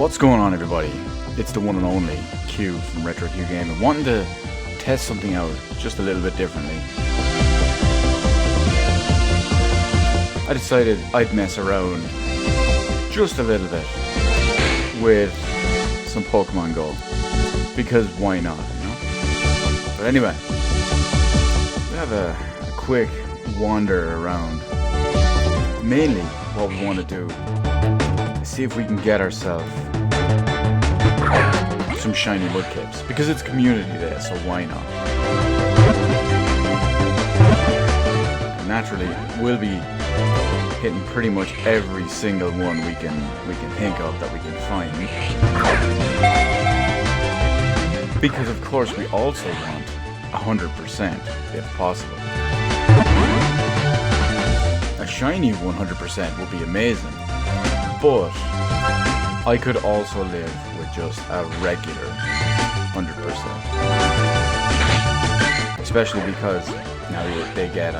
What's going on, everybody? It's the one and only Q from Retro Q Gaming, wanting to test something out just a little bit differently. I decided I'd mess around just a little bit with some Pokemon Go, because why not, you know? But anyway, we have a quick wander around. Mainly what we want to do is see if we can get ourselves some shiny Mudkipz, because it's community day, so why not? And naturally, we'll be hitting pretty much every single one we can think of that we can find, because of course we also want 100% if possible. A shiny 100% would be amazing, but I could also live with just a regular 100%. Especially because now they get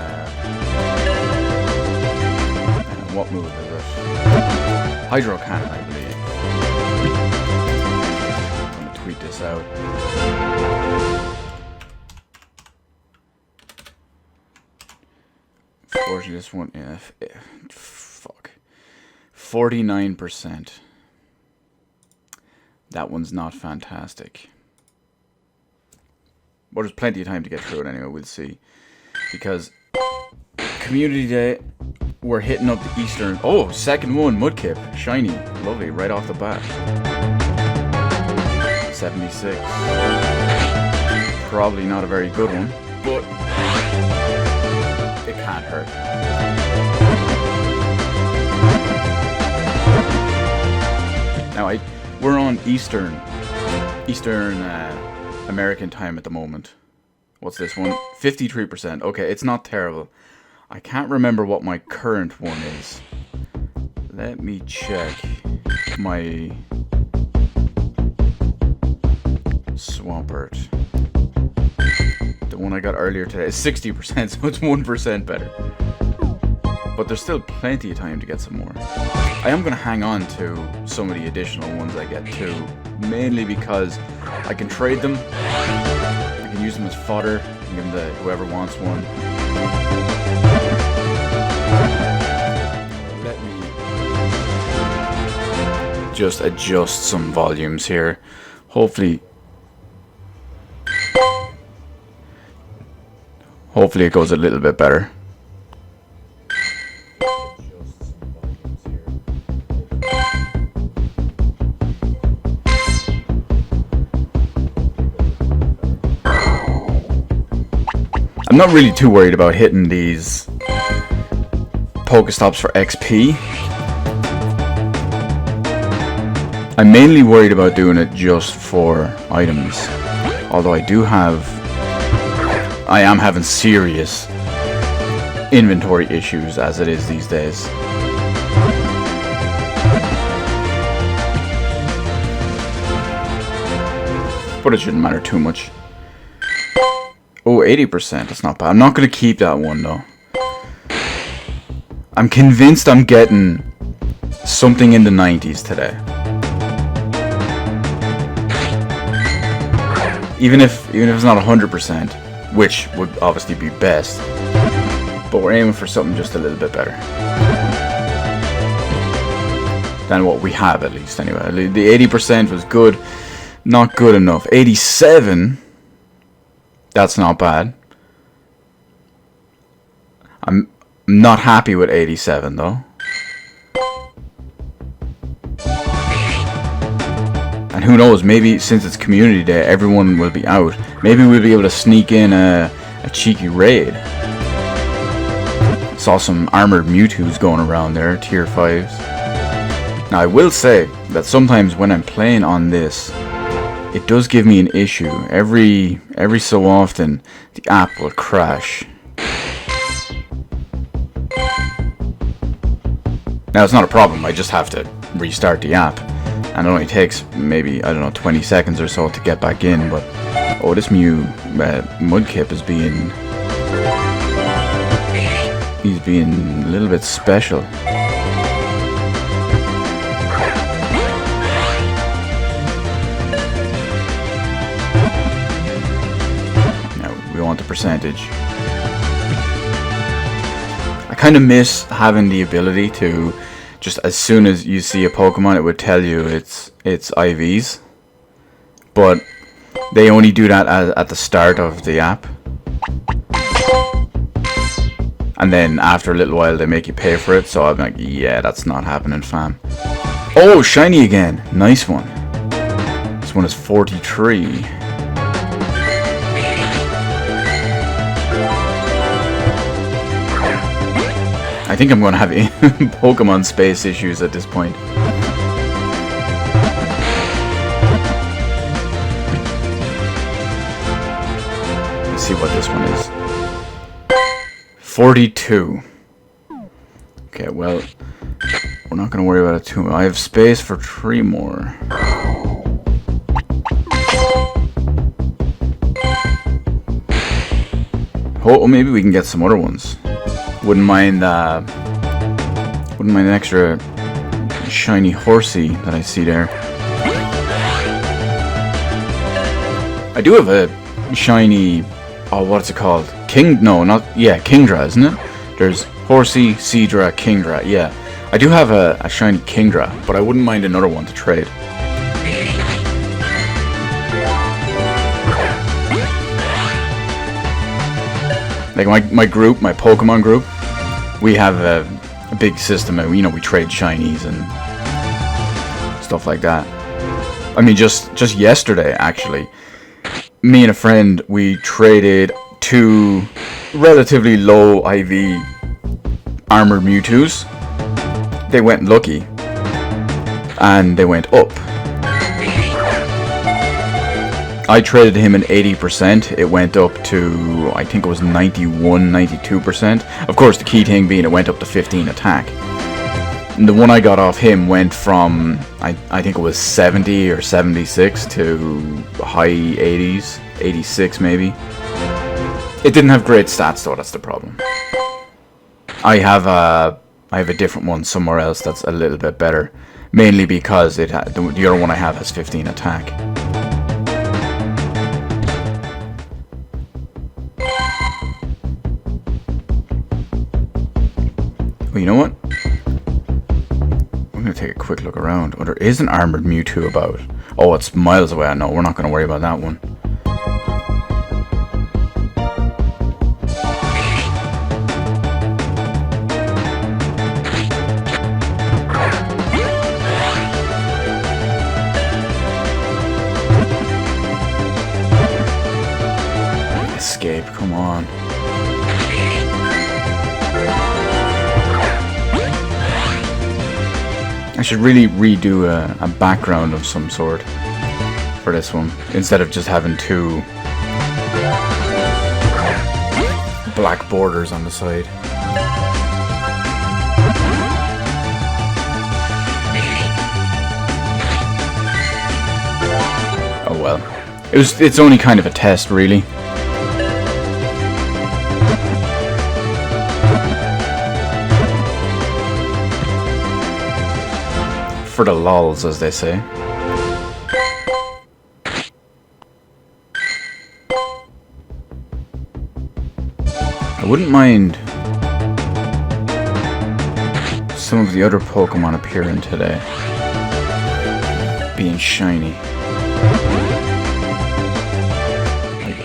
what move is it? Hydro Cannon, I believe. I'm gonna tweet this out. Unfortunately, this one, yeah, fuck. 49%. That one's not fantastic. But there's plenty of time to get through it anyway, we'll see. Because Community Day, we're hitting up the Eastern... Oh, second one, Mudkip. Shiny. Lovely, right off the bat. 76. Probably not a very good one, but it can't hurt. Now, we're on Eastern American time at the moment. What's this one? 53%. Okay, it's not terrible. I can't remember what my current one is. Let me check my Swampert. The one I got earlier today is 60%, so it's 1% better. But there's still plenty of time to get some more. I am going to hang on to some of the additional ones I get too, mainly because I can trade them, I can use them as fodder, and give them to whoever wants one. Let me just adjust some volumes here. Hopefully it goes a little bit better. I'm not really too worried about hitting these Pokestops for XP. I'm mainly worried about doing it just for items. Although I am having serious inventory issues as it is these days. But it shouldn't matter too much. Oh, 80%, that's not bad. I'm not going to keep that one though. I'm convinced I'm getting something in the 90s today. Even if it's not 100%, which would obviously be best. But we're aiming for something just a little bit better than what we have, at least anyway. The 80% was good, not good enough. 87... That's not bad. I'm not happy with 87 though. And who knows, maybe since it's Community Day, everyone will be out. Maybe we'll be able to sneak in a cheeky raid. Saw some armored Mewtwo's going around there, tier 5s. Now I will say that sometimes when I'm playing on this, it does give me an issue. Every so often, the app will crash. Now, it's not a problem. I just have to restart the app. And it only takes maybe, I don't know, 20 seconds or so to get back in. But, oh, this Mudkip is being... He's being a little bit special. want the percentage. I kind of miss having the ability to just as soon as you see a Pokemon, it would tell you it's IVs. But they only do that at the start of the app. And then after a little while, they make you pay for it. So I'm like, yeah, that's not happening, fam. Oh, shiny again. Nice one. This one is 43. I think I'm going to have Pokemon space issues at this point. Let's see what this one is. 42. Okay, well, we're not going to worry about it too much. I have space for 3 more. Oh, maybe we can get some other ones. Wouldn't mind an extra shiny horsey that I see there. I do have a shiny, oh, what's it called? Kingdra, isn't it? There's Horsey, Seadra, Kingdra, yeah. I do have a shiny Kingdra, but I wouldn't mind another one to trade. Like my group, my Pokemon group, we have a big system, and we trade shinies and stuff like that. I mean, just yesterday, actually, me and a friend, we traded 2 relatively low IV armored Mewtwo's. They went lucky, and they went up. I traded him an 80%. It went up to, I think it was 91, 92%. Of course, the key thing being it went up to 15 attack. And the one I got off him went from, I think it was 70 or 76 to high 80s, 86 maybe. It didn't have great stats though, that's the problem. I have a different one somewhere else that's a little bit better. Mainly because the other one I have has 15 attack. Well, you know what? I'm going to take a quick look around. Oh, there is an armored Mewtwo about. Oh, it's miles away. I know. We're not going to worry about that one. Escape, come on. I should really redo a background of some sort for this one, instead of just having 2 black borders on the side. Oh well. It's only kind of a test, really. For the lols, as they say. I wouldn't mind some of the other Pokemon appearing today being shiny.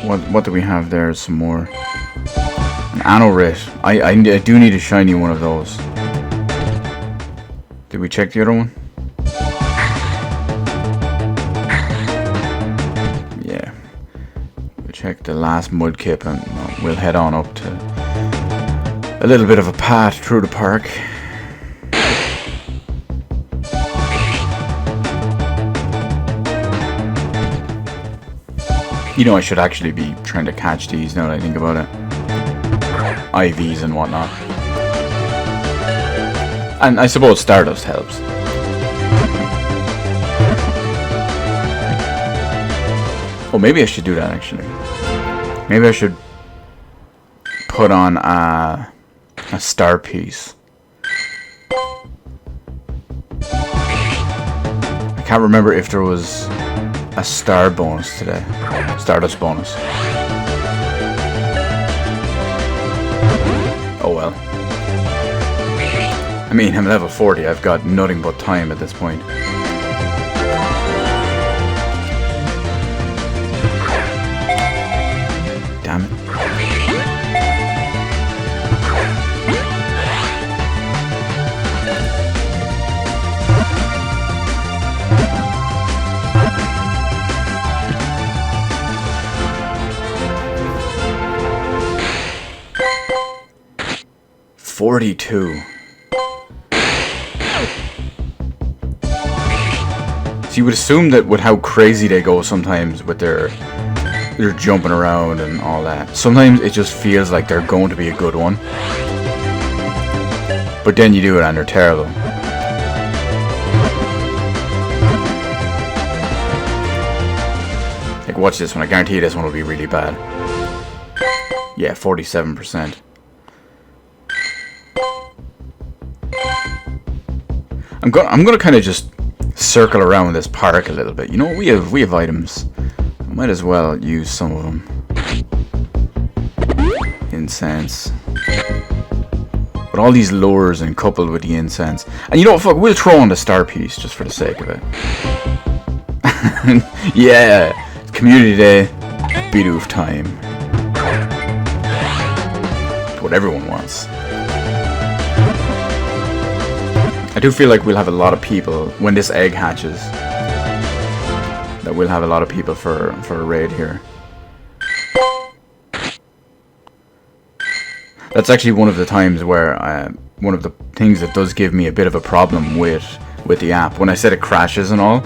Like, what do we have there? Some more. An Anorit. I do need a shiny one of those. Did we check the other one? Check the last Mudkip and we'll head on up to a little bit of a path through the park. I should actually be trying to catch these now that I think about it. IVs and whatnot. And I suppose Stardust helps. Oh, maybe I should do that actually. Maybe I should put on a star piece. I can't remember if there was a star bonus today. Stardust bonus. Oh well. I mean, I'm level 40. I've got nothing but time at this point. Damn it. $42. So you would assume that with how crazy they go sometimes with their jumping around and all that, sometimes it just feels like they're going to be a good one. But then you do it and they're terrible. Like, watch this one. I guarantee this one will be really bad. Yeah, 47%. I'm gonna kind of just circle around this park a little bit. You know, we have items. I might as well use some of them. Incense. But all these lures and coupled with the incense. And you know what, fuck, we'll throw on the star piece just for the sake of it. Yeah, it's community day, Bidoof time. It's what everyone wants. I do feel like we'll have a lot of people when this egg hatches. That we'll have a lot of people for a raid here. That's actually one of the times where one of the things that does give me a bit of a problem with the app. When I said it crashes and all,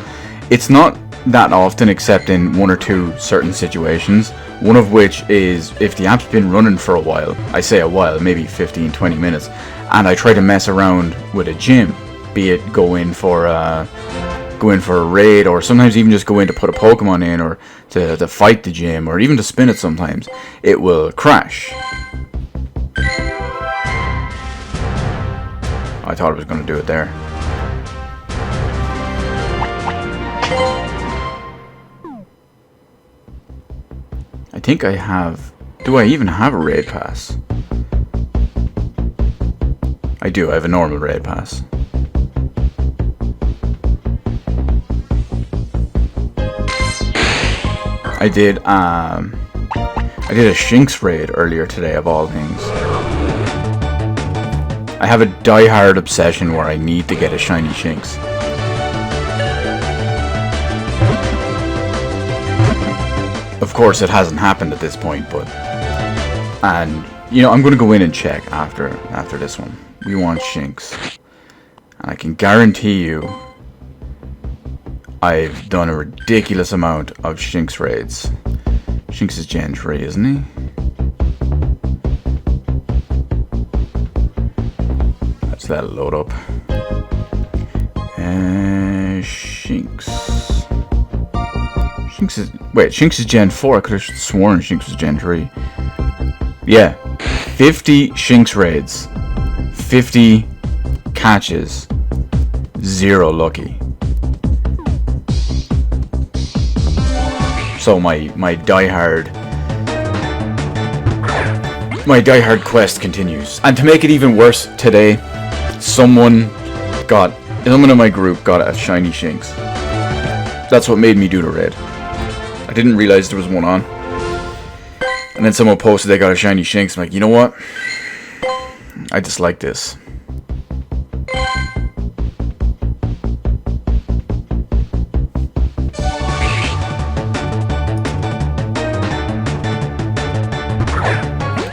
it's not that often except in one or two certain situations. One of which is if the app's been running for a while. I say a while, maybe 15-20 minutes. And I try to mess around with a gym, be it go in for a raid, or sometimes even just go in to put a Pokemon in, or to fight the gym, or even to spin it sometimes. It will crash. I thought it was going to do it there. I think I have... Do I even have a raid pass? I do, I have a normal raid pass. I did a Shinx raid earlier today, of all things. I have a die-hard obsession where I need to get a shiny Shinx. Of course, it hasn't happened at this point, but... And, you know, I'm going to go in and check after this one. We want Shinx. And I can guarantee you I've done a ridiculous amount of Shinx raids. Shinx is Gen 3, isn't he? Let's let it load up. Shinx. Shinx is... Wait, Shinx is Gen 4. I could have sworn Shinx was Gen 3. Yeah. 50 Shinx raids. 50 catches. 0 lucky. So my die-hard quest continues. And to make it even worse, today someone in my group got a shiny Shinx. That's what made me do the raid. I didn't realize there was one on. And then someone posted they got a shiny Shinx. I'm like, you know what? I dislike this.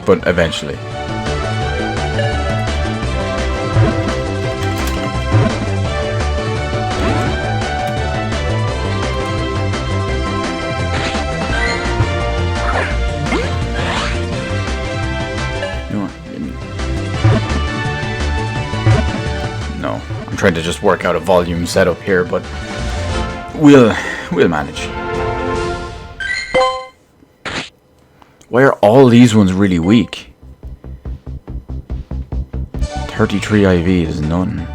But eventually. No, I'm trying to just work out a volume setup here, but we'll manage. Why are all these ones really weak? 33 IV is none.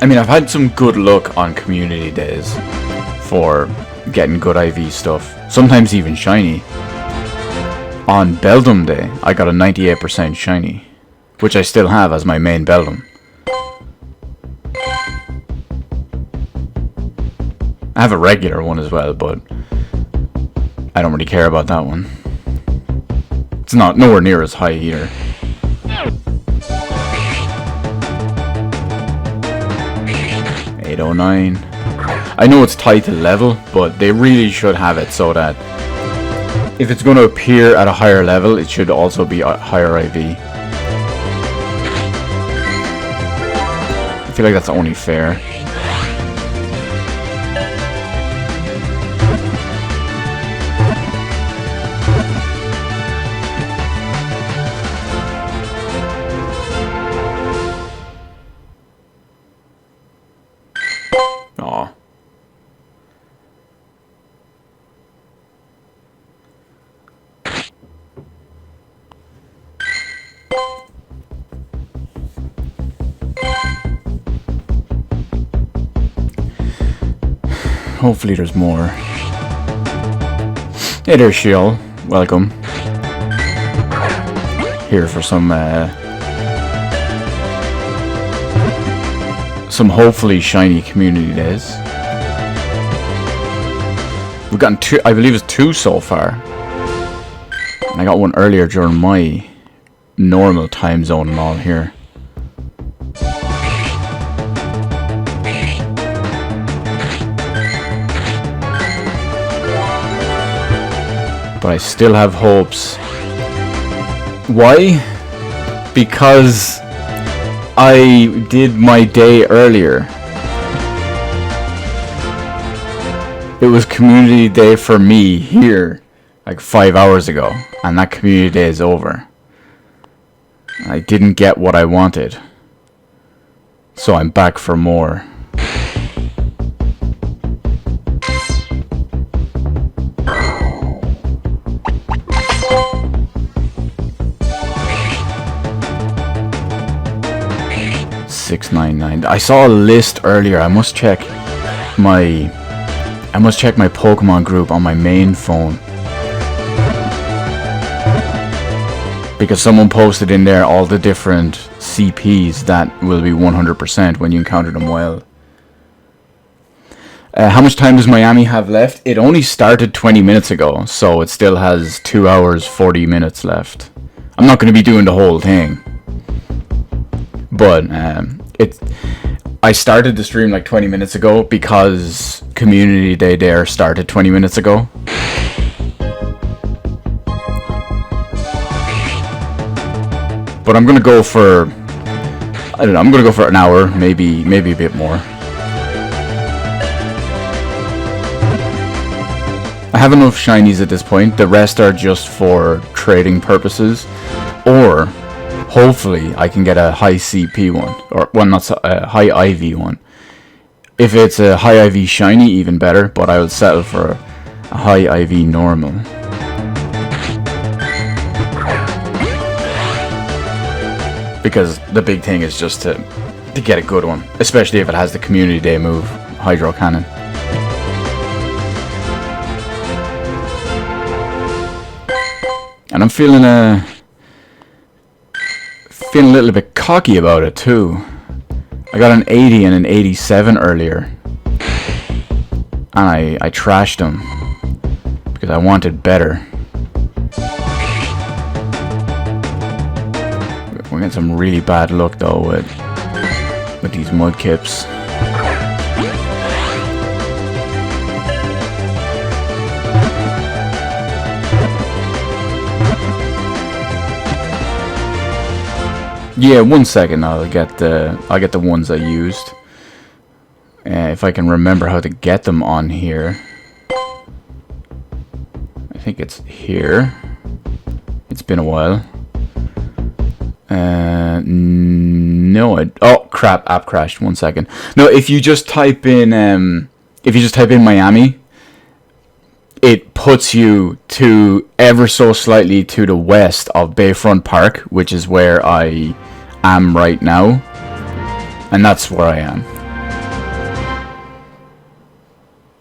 I mean, I've had some good luck on community days for getting good IV stuff. Sometimes even shiny. On Beldum Day, I got a 98% shiny, which I still have as my main Beldum. I have a regular one as well, but I don't really care about that one. It's not nowhere near as high either. $809. I know it's tied to level, but they really should have it so that if it's going to appear at a higher level, it should also be a higher IV. I feel like that's only fair. Aw. Hopefully there's more. Hey there, Sheol. Welcome. Here for some hopefully shiny community days. We've gotten two, I believe it's 2 so far. And I got one earlier during my normal time zone and all here. But I still have hopes. Why? Because I did my day earlier. It was community day for me here like 5 hours ago, and that community day is over. I didn't get what I wanted, so I'm back for more. $6.99. I saw a list earlier. I must check my Pokemon group on my main phone, because someone posted in there all the different CPs that will be 100% when you encounter them wild. How much time does Miami have left? It only started 20 minutes ago, so it still has 2 hours 40 minutes left. I'm not going to be doing the whole thing, but I started the stream like 20 minutes ago because Community Day there started 20 minutes ago. But I'm gonna go for, I don't know, I'm gonna go for an hour, maybe a bit more. I have enough shinies at this point. The rest are just for trading purposes, or hopefully I can get a high CP one, or well, not a high IV one. If it's a high IV shiny, even better, but I would settle for a high IV normal. Because the big thing is just to get a good one, especially if it has the Community Day move, Hydro Cannon. And I'm feeling a little bit cocky about it too. I got an 80 and an 87 earlier, and I trashed them because I wanted better. We're getting some really bad luck though with these Mudkipz. Yeah, 1 second. I'll get the ones I used. If I can remember how to get them on here. I think it's here. It's been a while. No, oh crap! App crashed. 1 second. No, if you just type in Miami, it puts you to ever so slightly to the west of Bayfront Park, which is where I am right now, and that's where I am.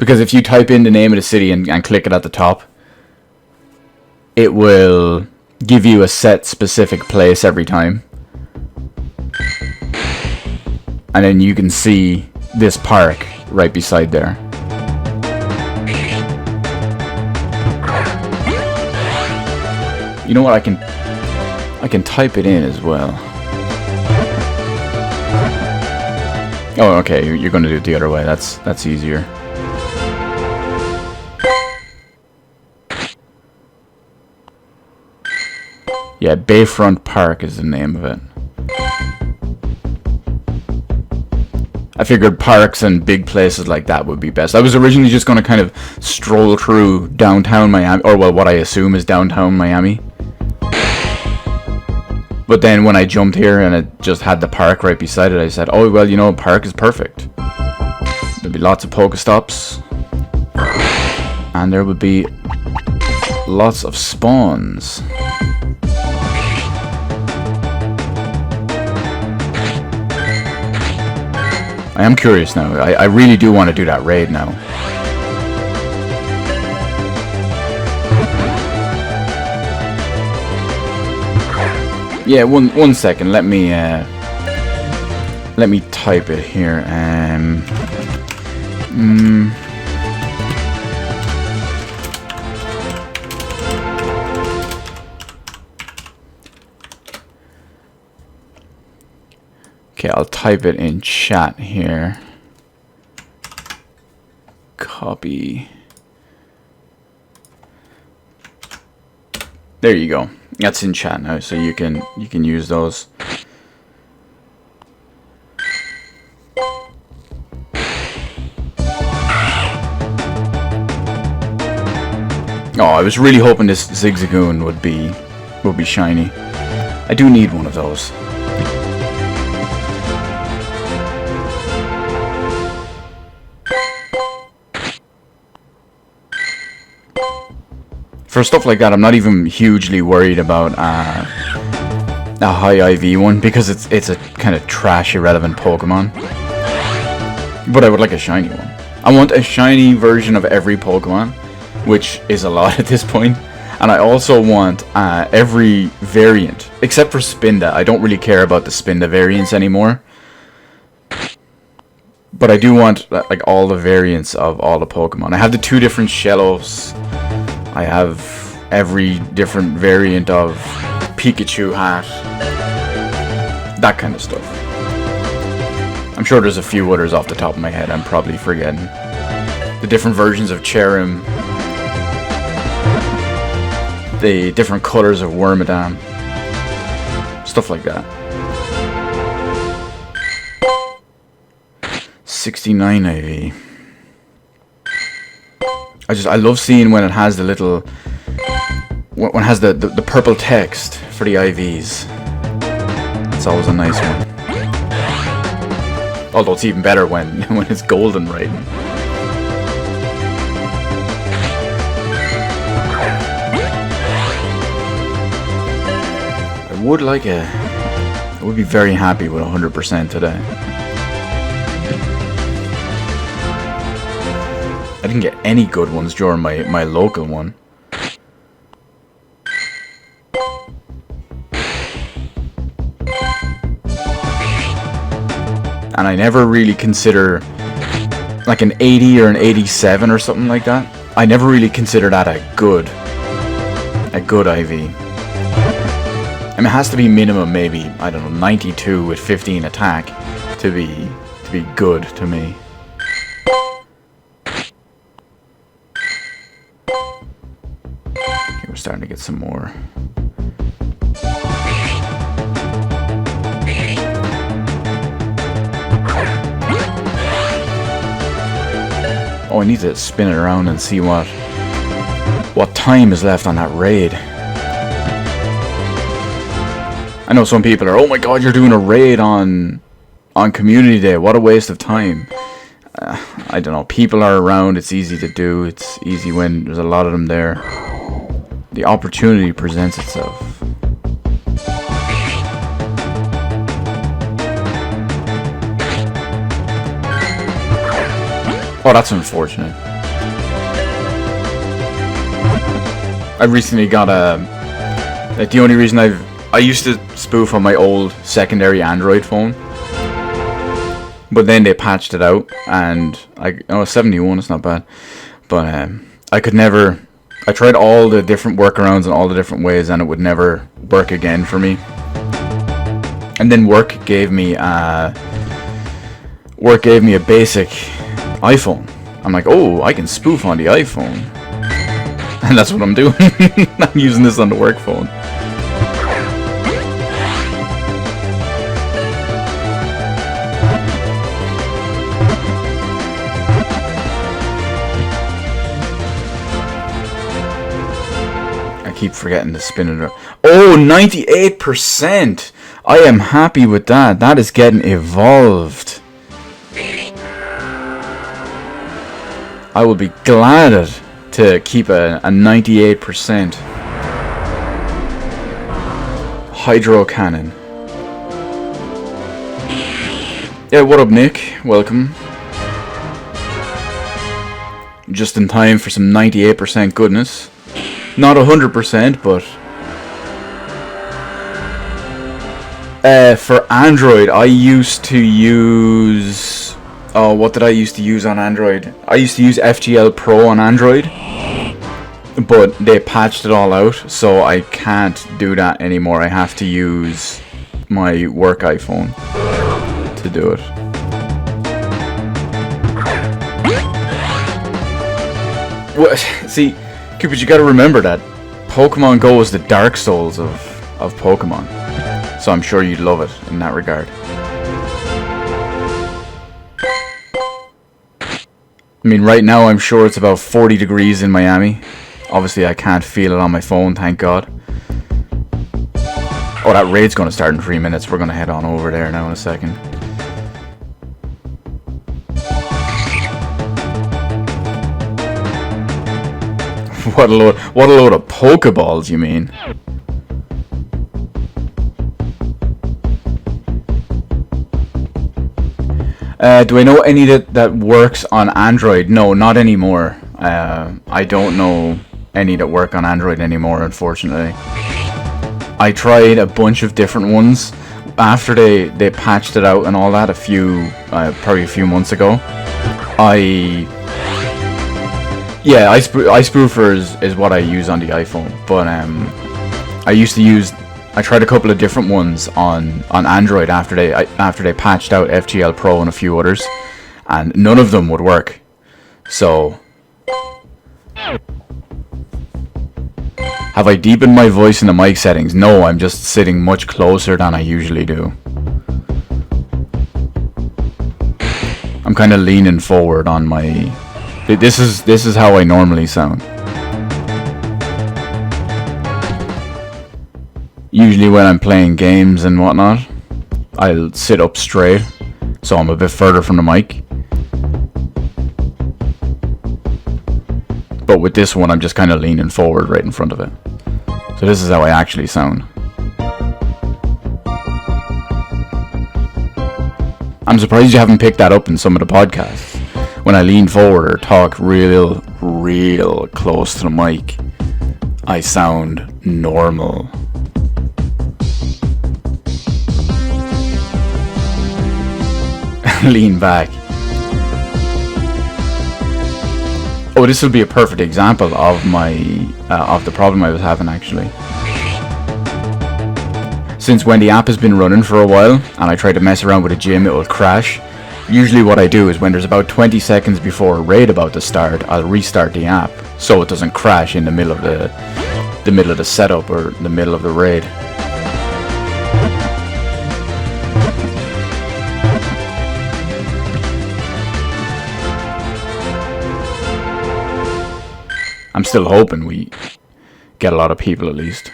Because if you type in the name of the city and click it at the top, it will give you a set specific place every time. And then you can see this park right beside there. You know what, I can type it in as well. Oh, okay, you're gonna do it the other way. That's easier. Yeah, Bayfront Park is the name of it. I figured parks and big places like that would be best. I was originally just going to kind of stroll through downtown Miami, or well, what I assume is downtown Miami. But then when I jumped here and it just had the park right beside it, I said, oh, well, you know, a park is perfect. There'd be lots of Pokestops. And there would be lots of spawns. I am curious now. I really do want to do that raid now. Yeah, one second. Let me type it here. Okay, I'll type it in chat here. Copy. There you go. That's in chat now, so you can use those. Oh, I was really hoping this Zigzagoon would be shiny. I do need one of those. For stuff like that, I'm not even hugely worried about a high IV one, because it's a kind of trash, irrelevant Pokemon. But I would like a shiny one. I want a shiny version of every Pokemon, which is a lot at this point. And I also want every variant, except for Spinda. I don't really care about the Spinda variants anymore. But I do want like all the variants of all the Pokemon. I have the 2 different Shellos. I have every different variant of Pikachu hat. That kind of stuff. I'm sure there's a few others off the top of my head I'm probably forgetting. The different versions of Cherim. The different colors of Wormadam. Stuff like that. 69 IV. I love seeing when it has the little, when it has the purple text for the IVs. It's always a nice one. Although it's even better when it's golden writing. I would be very happy with 100% today. I didn't get any good ones during my local one. And I never really consider like an 80 or an 87 or something like that. I never really consider that a good IV. I mean, it has to be minimum maybe, I don't know, 92 with 15 attack to be good to me. Okay, we're starting to get some more. Oh, I need to spin it around and see what time is left on that raid. I know some people are, oh my god, you're doing a raid on Community Day. What a waste of time. I don't know. People are around. It's easy to do. It's easy when there's a lot of them there. The opportunity presents itself. Oh, that's unfortunate. I recently got a... Like, the only reason I used to spoof on my old secondary Android phone. But then they patched it out, and 71, it's not bad. But I could never... I tried all the different workarounds and all the different ways, and it would never work again for me. And then work gave me a basic iPhone. I'm like, oh, I can spoof on the iPhone. And that's what I'm doing. I'm using this on the work phone. I keep forgetting to spin it around. Oh, 98%! I am happy with that. That is getting evolved. I will be glad to keep a 98% hydro cannon. Yeah, what up, Nick? Welcome. Just in time for some 98% goodness. Not 100%, but for Android, I used to use... Oh, what did I used to use on Android? I used to use FGL Pro on Android, but they patched it all out, so I can't do that anymore. I have to use my work iPhone to do it. Well, see, Cupid, you gotta remember that Pokemon Go is the Dark Souls of Pokemon, so I'm sure you'd love it in that regard. I mean, right now I'm sure it's about 40 degrees in Miami. Obviously, I can't feel it on my phone, thank God. Oh, that raid's going to start in 3 minutes. We're going to head on over there now in a second. What a load of Pokeballs, you mean? Do I know any that works on Android? No, not anymore. I don't know any that work on Android anymore, unfortunately. I tried a bunch of different ones after they patched it out and all that probably a few months ago. iSpoofer is what I use on the iPhone, but I tried a couple of different ones on Android after they patched out FGL Pro and a few others, and none of them would work. So, have I deepened my voice in the mic settings? No, I'm just sitting much closer than I usually do. I'm kind of leaning forward on my... This is how I normally sound. Usually when I'm playing games and whatnot, I'll sit up straight, so I'm a bit further from the mic. But with this one, I'm just kind of leaning forward right in front of it. So this is how I actually sound. I'm surprised you haven't picked that up in some of the podcasts. When I lean forward or talk real close to the mic, I sound normal. Lean back. Oh, this will be a perfect example of of the problem I was having actually. Since when the app has been running for a while and I try to mess around with a gym, it will crash. Usually what I do is when there's about 20 seconds before a raid about to start, I'll restart the app so it doesn't crash in the middle of the setup or the middle of the raid. I'm still hoping we get a lot of people at least.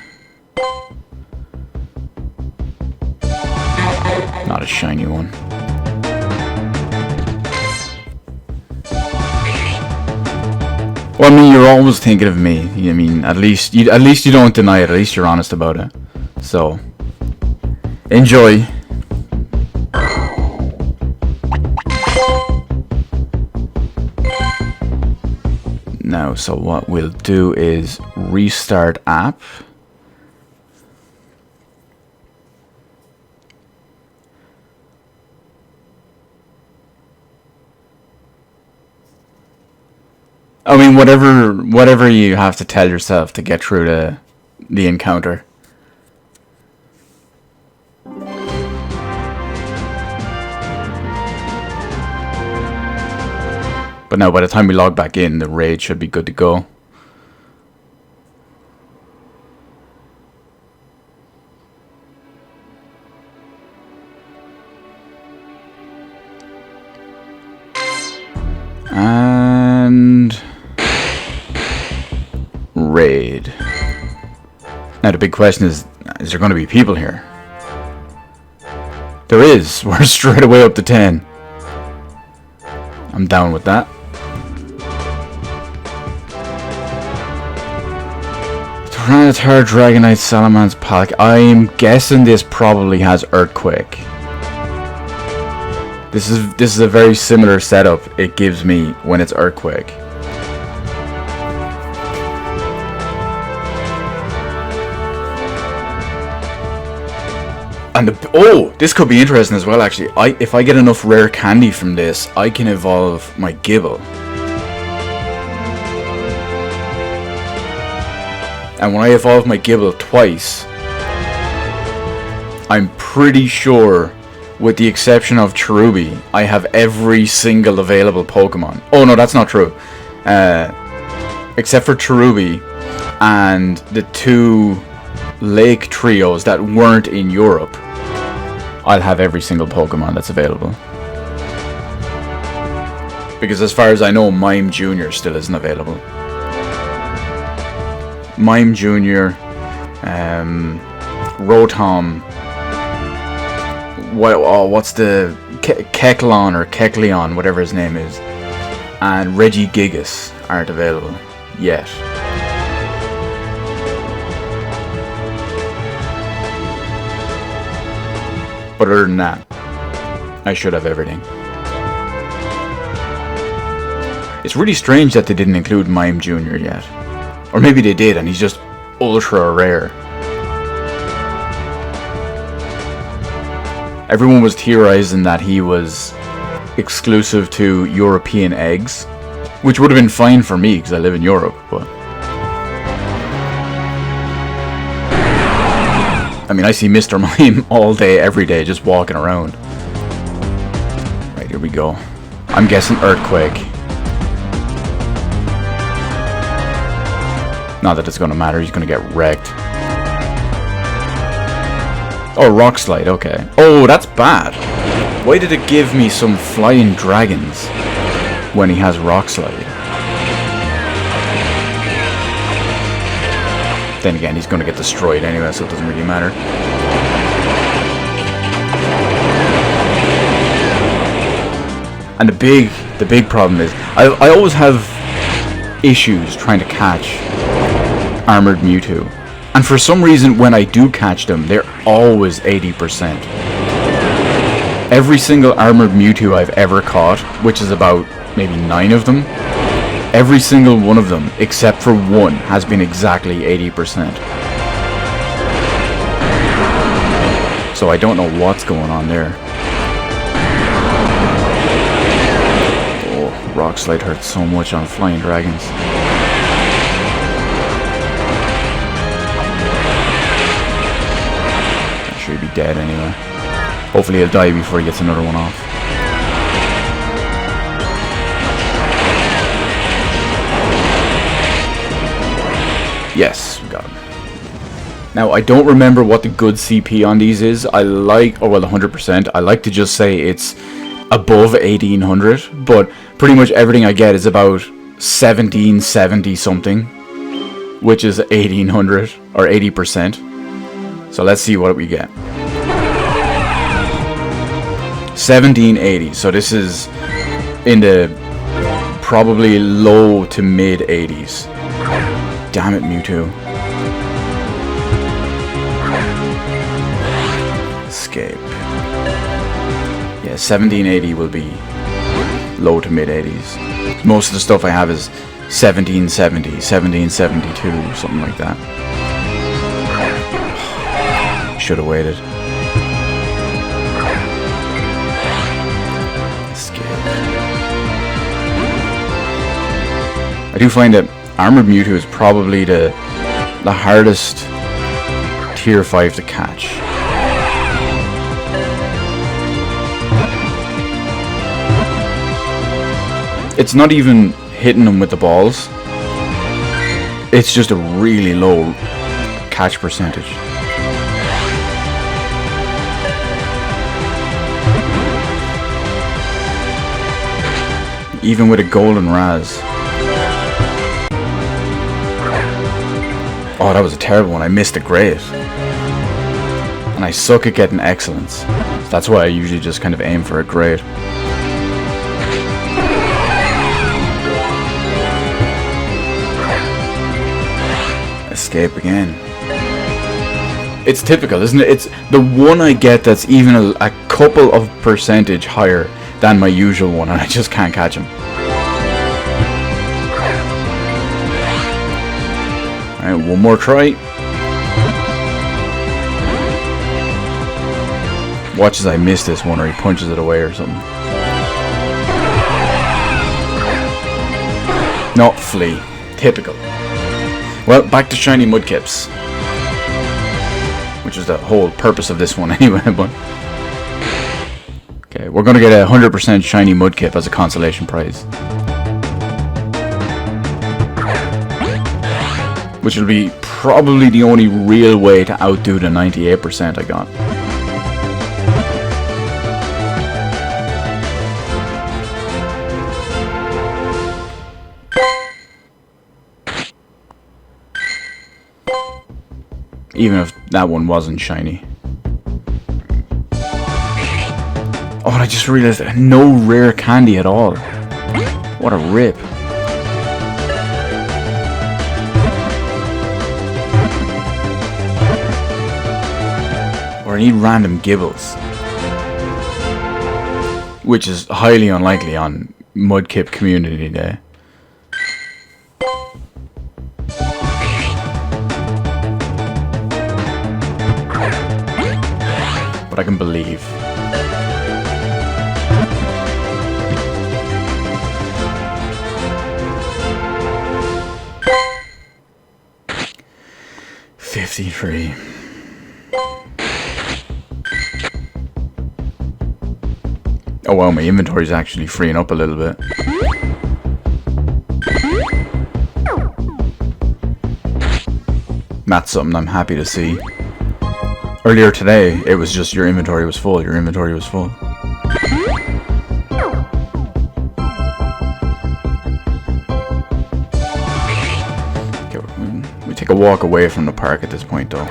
Not a shiny one. Well, I mean, you're always thinking of me. I mean, at least you don't deny it. At least you're honest about it. So, enjoy. Now, so what we'll do is restart app. I mean, whatever you have to tell yourself to get through the encounter. But now, by the time we log back in, the raid should be good to go. And raid. Now the big question is there going to be people here? There is. We're straight away up to 10. I'm down with that. Tyranitar, Dragonite, Salamence, Palak. I'm guessing this probably has Earthquake. This is a very similar setup it gives me when it's Earthquake. And this could be interesting as well. Actually, if I get enough rare candy from this, I can evolve my Gibble. And when I evolve my Gibble twice, I'm pretty sure, with the exception of Cherubi, I have every single available Pokemon. Oh no, that's not true. Except for Cherubi and the 2 leik trios that weren't in Europe, I'll have every single Pokemon that's available. Because as far as I know, Mime Jr. still isn't available. Mime Jr., Rotom, what's the Kecleon or Kecleon, whatever his name is, and Regigigas aren't available yet. But other than that, I should have everything. It's really strange that they didn't include Mime Jr. yet. Or maybe they did and he's just ultra rare. Everyone was theorizing that he was exclusive to European eggs, which would have been fine for me because I live in Europe, but I mean, I see Mr. Mime all day, every day, just walking around. Right, here we go. I'm guessing Earthquake. Not that it's going to matter, he's going to get wrecked. Oh, Rock Slide, okay. Oh, that's bad. Why did it give me some flying dragons when he has Rock Slide? Then again, he's going to get destroyed anyway, so it doesn't really matter. And the big problem is, I always have issues trying to catch Armored Mewtwo. And for some reason, when I do catch them, they're always 80%. Every single Armored Mewtwo I've ever caught, which is about maybe 9 of them, every single one of them, except for one, has been exactly 80%. So I don't know what's going on there. Oh, Rock Slide hurts so much on Flying Dragons. I'm sure he'd be dead anyway. Hopefully he'll die before he gets another one off. Yes, we got him. Now, I don't remember what the good CP on these is. I like, oh well, 100%. I like to just say it's above 1800, but pretty much everything I get is about 1770 something, which is 1800 or 80%. So let's see what we get. 1780. So this is in the probably low to mid 80s. Damn it, Mewtwo. Escape. Yeah, 1780 will be low to mid 80s. Most of the stuff I have is 1770, 1772, something like that. Should have waited. Escape. I do find that Armored Mewtwo is probably the hardest tier 5 to catch. It's not even hitting them with the balls. It's just a really low catch percentage. Even with a golden Raz. Oh, that was a terrible one. I missed a great. And I suck at getting excellence. So that's why I usually just kind of aim for a great. Escape again. It's typical, isn't it? It's the one I get that's even a couple of percentage higher than my usual one, and I just can't catch him. Alright, one more try. Watch as I miss this one, or he punches it away or something. No, flee. Typical. Well, back to shiny Mudkipz, which is the whole purpose of this one anyway, but... Okay, we're gonna get a 100% shiny Mudkip as a consolation prize. Which will be probably the only real way to outdo the 98% I got. Even if that one wasn't shiny. Oh, I just realized no rare candy at all. What a rip. Or I need random gibbles. Which is highly unlikely on Mudkip Community Day. But I can believe. $53. Oh wow, my inventory's actually freeing up a little bit. That's something I'm happy to see. Earlier today, it was just your inventory was full, your inventory was full. Okay, we take a walk away from the park at this point though.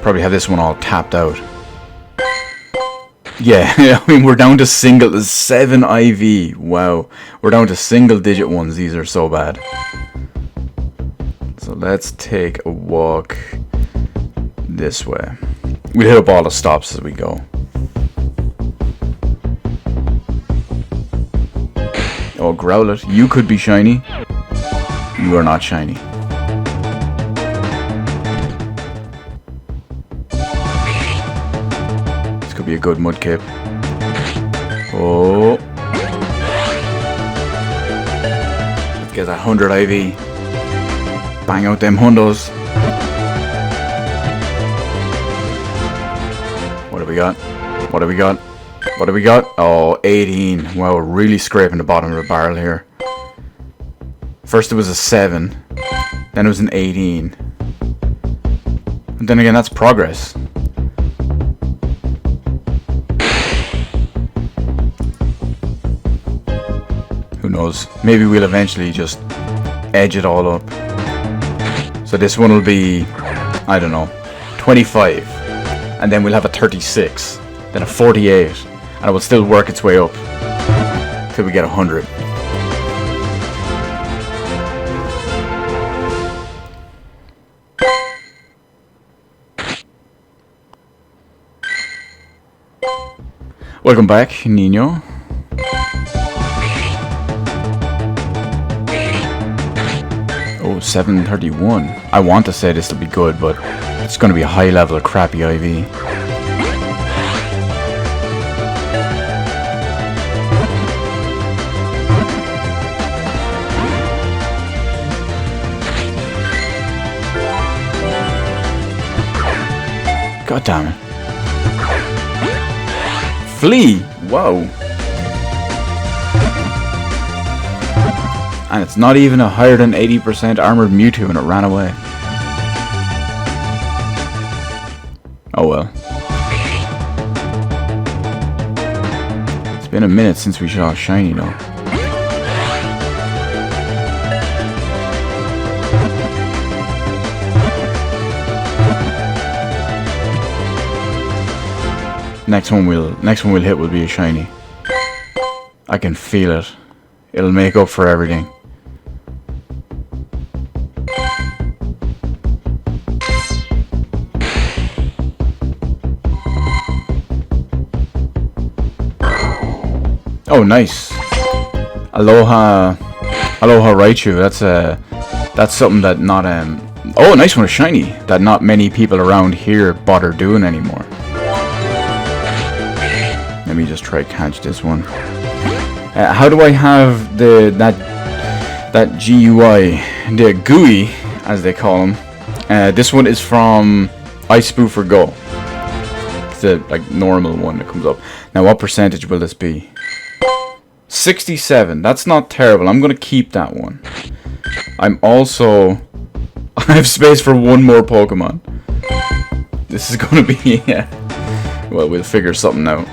Probably have this one all tapped out. Yeah, I mean we're down to 7 IV. Wow, we're down to single digit ones. These are so bad. So let's take a walk this way. We'll hit up all the stops as we go. Oh, Growlithe, you could be shiny. You are not shiny. Be a good Mudkip. Oh, let's get that 100 IV. Bang out them hundos. What do we got? What do we got? What do we got? Oh, 18. Wow, we're really scraping the bottom of the barrel here. First it was a 7, then it was an 18. And then again, that's progress. Who knows? Maybe we'll eventually just edge it all up. So this one will be, I don't know, 25. And then we'll have a 36. Then a 48. And it will still work its way up till we get 100. Welcome back, Nino. Oh, 731. I want to say this will be good, but it's going to be a high level of crappy IV. God damn it. Flea! Whoa. And it's not even a higher than 80% armored Mewtwo and it ran away. Oh well. It's been a minute since we saw a shiny though. Next one we'll hit will be a shiny. I can feel it. It'll make up for everything. Oh, nice. Aloha Raichu. That's something that not oh, a nice one, a shiny that not many people around here bother doing anymore. Let me just try to catch this one. How do I have that GUI, the GUI as they call them? This one is from Ice Spoofer Go. It's the like normal one that comes up. Now, what percentage will this be? 67. That's not terrible. I'm gonna keep that one. I have space for one more Pokemon. This is gonna be well, we'll figure something out.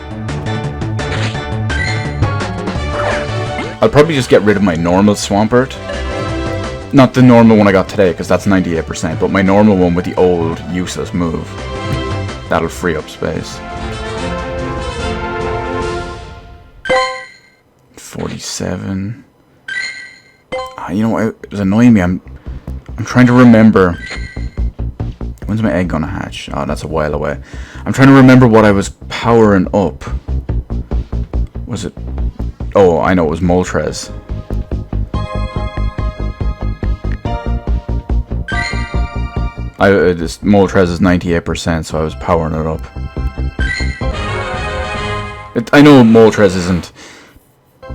I'll probably just get rid of my normal Swampert. Not the normal one I got today, because that's 98%, but my normal one with the old useless move. That'll free up space. 47. You know what? It was annoying me. I'm trying to remember. When's my egg gonna hatch? Oh, that's a while away. I'm trying to remember what I was powering up. Was it? Oh, I know, it was Moltres. This Moltres is 98%, so I was powering it up. I know Moltres isn't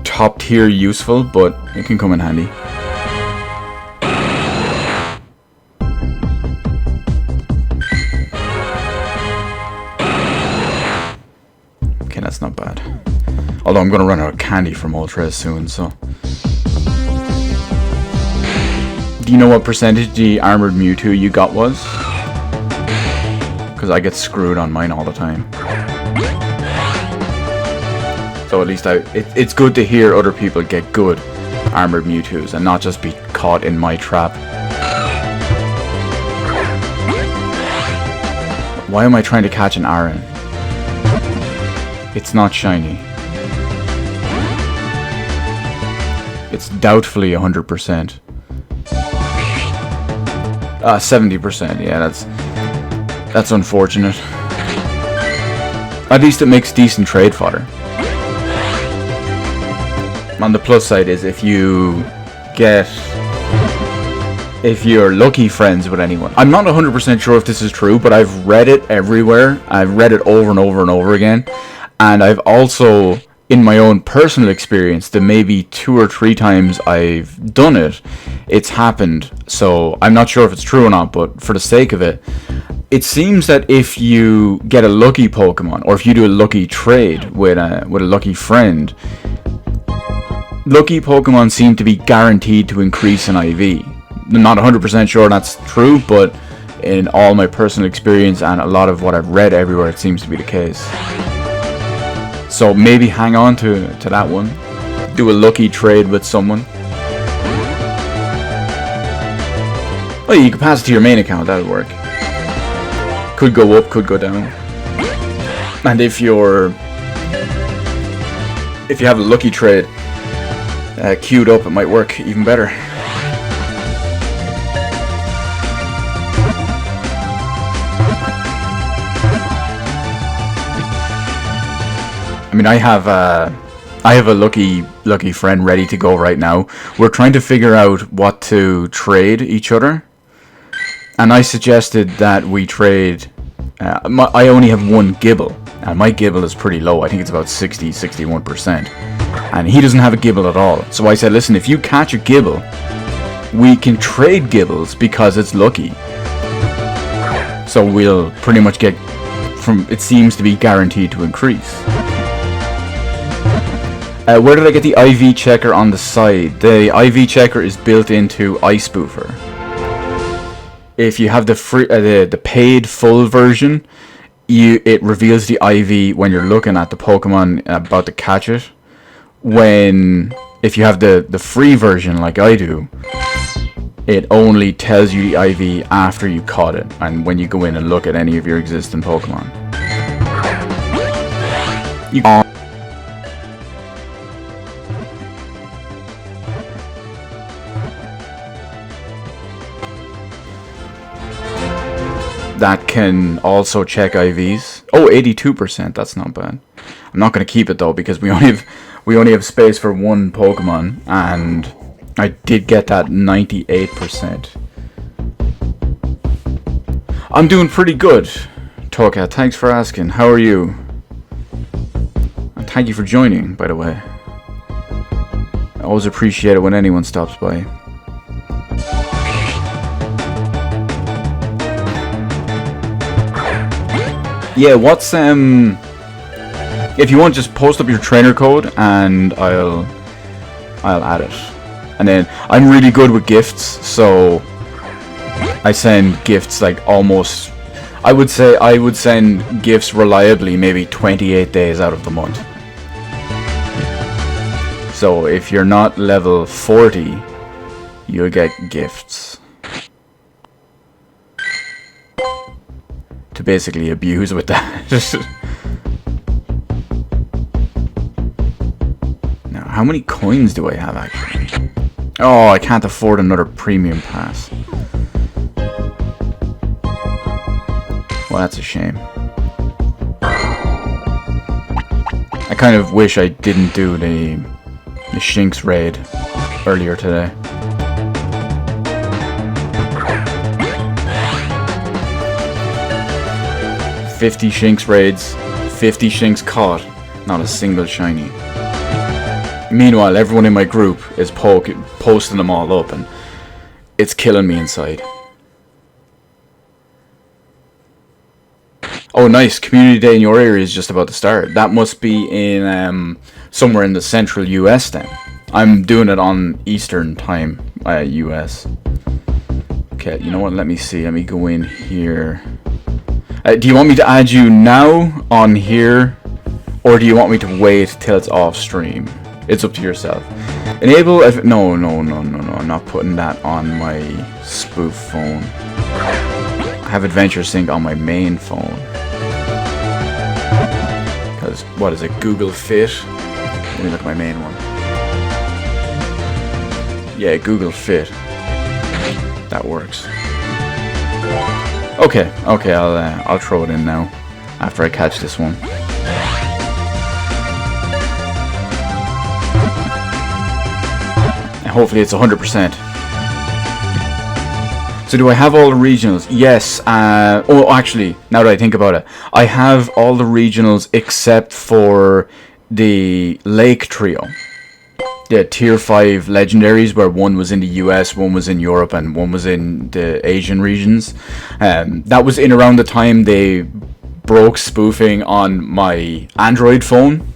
top tier useful, but it can come in handy. Okay, that's not bad. Although I'm gonna run out of candy from Moltres soon, so. Do you know what percentage the armored Mewtwo you got was? Because I get screwed on mine all the time. So at least it's good to hear other people get good armored Mewtwo's and not just be caught in my trap. Why am I trying to catch an Aron? It's not shiny. It's doubtfully 100%. 70%, yeah, that's unfortunate. At least it makes decent trade fodder. On the plus side is if you're lucky friends with anyone. I'm not 100% sure if this is true, but I've read it everywhere. I've read it over and over and over again. And I've also, in my own personal experience, the maybe 2 or 3 times I've done it, it's happened. So I'm not sure if it's true or not, but for the sake of it, it seems that if you get a lucky Pokemon, or if you do a lucky trade with a lucky friend, lucky Pokemon seem to be guaranteed to increase in IV. I'm not 100% sure that's true, but in all my personal experience and a lot of what I've read everywhere, it seems to be the case. So maybe hang on to that one. Do a lucky trade with someone. Oh, you can pass it to your main account, that'll work. Could go up, could go down. And if you have a lucky trade queued up, it might work even better. mean, I have a lucky friend ready to go right now. We're trying to figure out what to trade each other, and I suggested that we trade. I only have one gibble, and my gibble is pretty low. I think it's about 61%, and he doesn't have a gibble at all. So I said, listen, if you catch a gibble, we can trade gibbles because it's lucky. So we'll pretty much get from. It seems to be guaranteed to increase. Where did I get the IV checker on the side? The IV checker is built into iSpoofer. If you have the free, the paid full version, it reveals the IV when you're looking at the Pokemon about to catch it. If you have the free version like I do, it only tells you the IV after you caught it, and when you go in and look at any of your existing Pokemon. That can also check IVs. Oh, 82%. That's not bad. I'm not going to keep it though because we only have space for one Pokemon, and I did get that 98%. I'm doing pretty good, Toka. Thanks for asking. How are you? And thank you for joining, by the way. I always appreciate it when anyone stops by. Yeah, what's if you want, just post up your trainer code and I'll add it. And then I'm really good with gifts, so I send gifts like almost, I would say I would send gifts reliably maybe 28 days out of the month. So if you're not level 40, you'll get gifts. To basically abuse with that. Now, how many coins do I have actually? Oh, I can't afford another premium pass. Well, that's a shame. I kind of wish I didn't do the Shinx raid earlier today. $50 Shinx raids, 50 Shinx caught, not a single shiny. Meanwhile, everyone in my group is posting them all up, and it's killing me inside. Oh, nice. Community Day in your area is just about to start. That must be in somewhere in the central US then. I'm doing it on Eastern time, US. Okay, you know what? Let me see. Let me go in here. Do you want me to add you now on here, or do you want me to wait till it's off stream? It's up to yourself. Enable. No. I'm not putting that on my spoof phone. I have Adventure Sync on my main phone. Because what is it? Google Fit. Let me look at my main one. Yeah, Google Fit. That works. Okay, I'll throw it in now, after I catch this one. And hopefully it's 100%. So do I have all the regionals? Yes, oh actually, now that I think about it, I have all the regionals except for the Leik trio. The tier 5 legendaries, where one was in the US, one was in Europe, and one was in the Asian regions. That was in around the time they broke spoofing on my Android phone,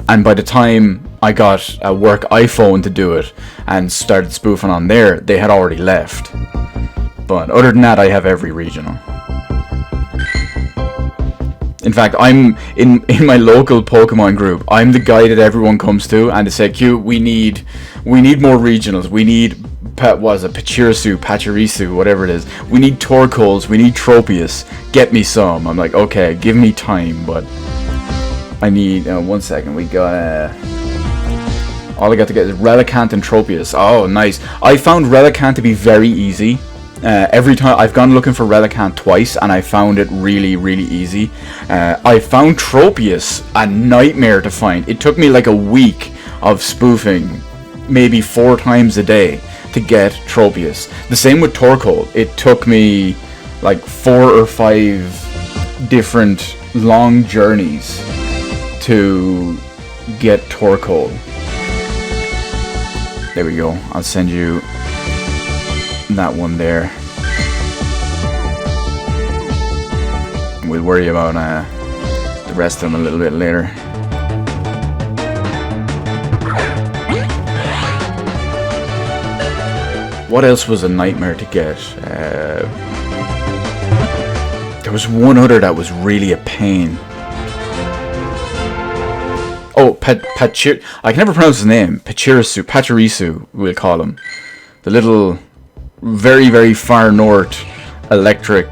and by the time I got a work iPhone to do it and started spoofing on there, they had already left. But other than that, I have every regional. In fact, I'm in my local Pokemon group. I'm the guy that everyone comes to, and they say, "Q, we need more regionals. We need Pachirisu, whatever it is. We need Torkoals. We need Tropius. Get me some." I'm like, okay, give me time, but I need 1 second. We got all I got to get is Relicanth and Tropius. Oh, nice. I found Relicanth to be very easy. Every time I've gone looking for Relicanth twice, and I found it really, really easy. I found Tropius a nightmare to find. It took me like a week of spoofing, maybe 4 times a day, to get Tropius. The same with Torkoal. It took me like 4 or 5 different long journeys to get Torkoal. There we go. I'll send you that one there. We'll worry about the rest of them a little bit later. What else was a nightmare to get? There was one other that was really a pain. Oh, I can never pronounce his name. Pachirisu, we'll call him. The little, very, very far north electric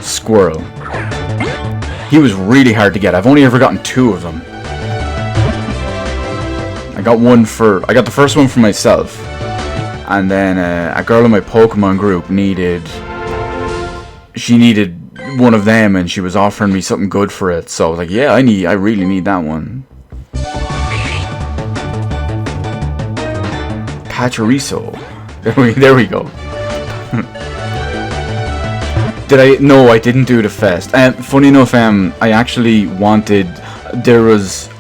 squirrel. He was really hard to get. I've only ever gotten 2 of them. I got the first one for myself. And then a girl in my Pokemon group needed one of them, and she was offering me something good for it. So I was like, yeah, I really need that one. Pachirisu. There we go. No, I didn't do the fest. Funny enough, I actually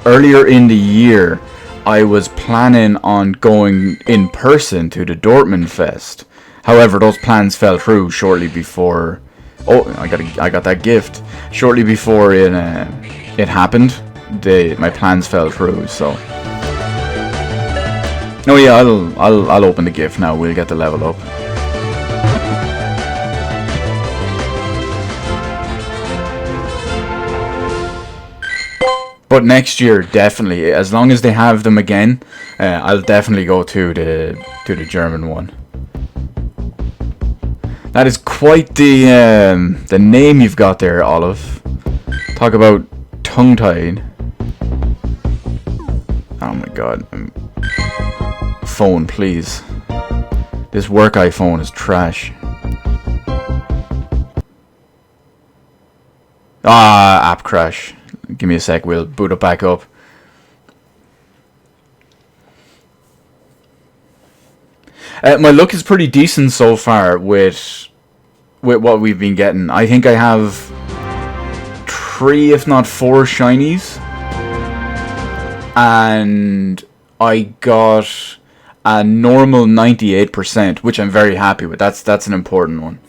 earlier in the year, I was planning on going in person to the Dortmund Fest. However, those plans fell through shortly before. Oh, I got that gift shortly before it happened. My plans fell through. So, oh yeah, I'll open the gift now. We'll get the level up. But next year, definitely, as long as they have them again, I'll definitely go to the German one. That is quite the name you've got there, Olive. Talk about tongue-tied. Oh my god. Phone, please. This work iPhone is trash. App crash. Give me a sec, we'll boot it back up. My luck is pretty decent so far with what we've been getting. I think I have 3, if not 4 shinies. And I got a normal 98%, which I'm very happy with. That's an important one.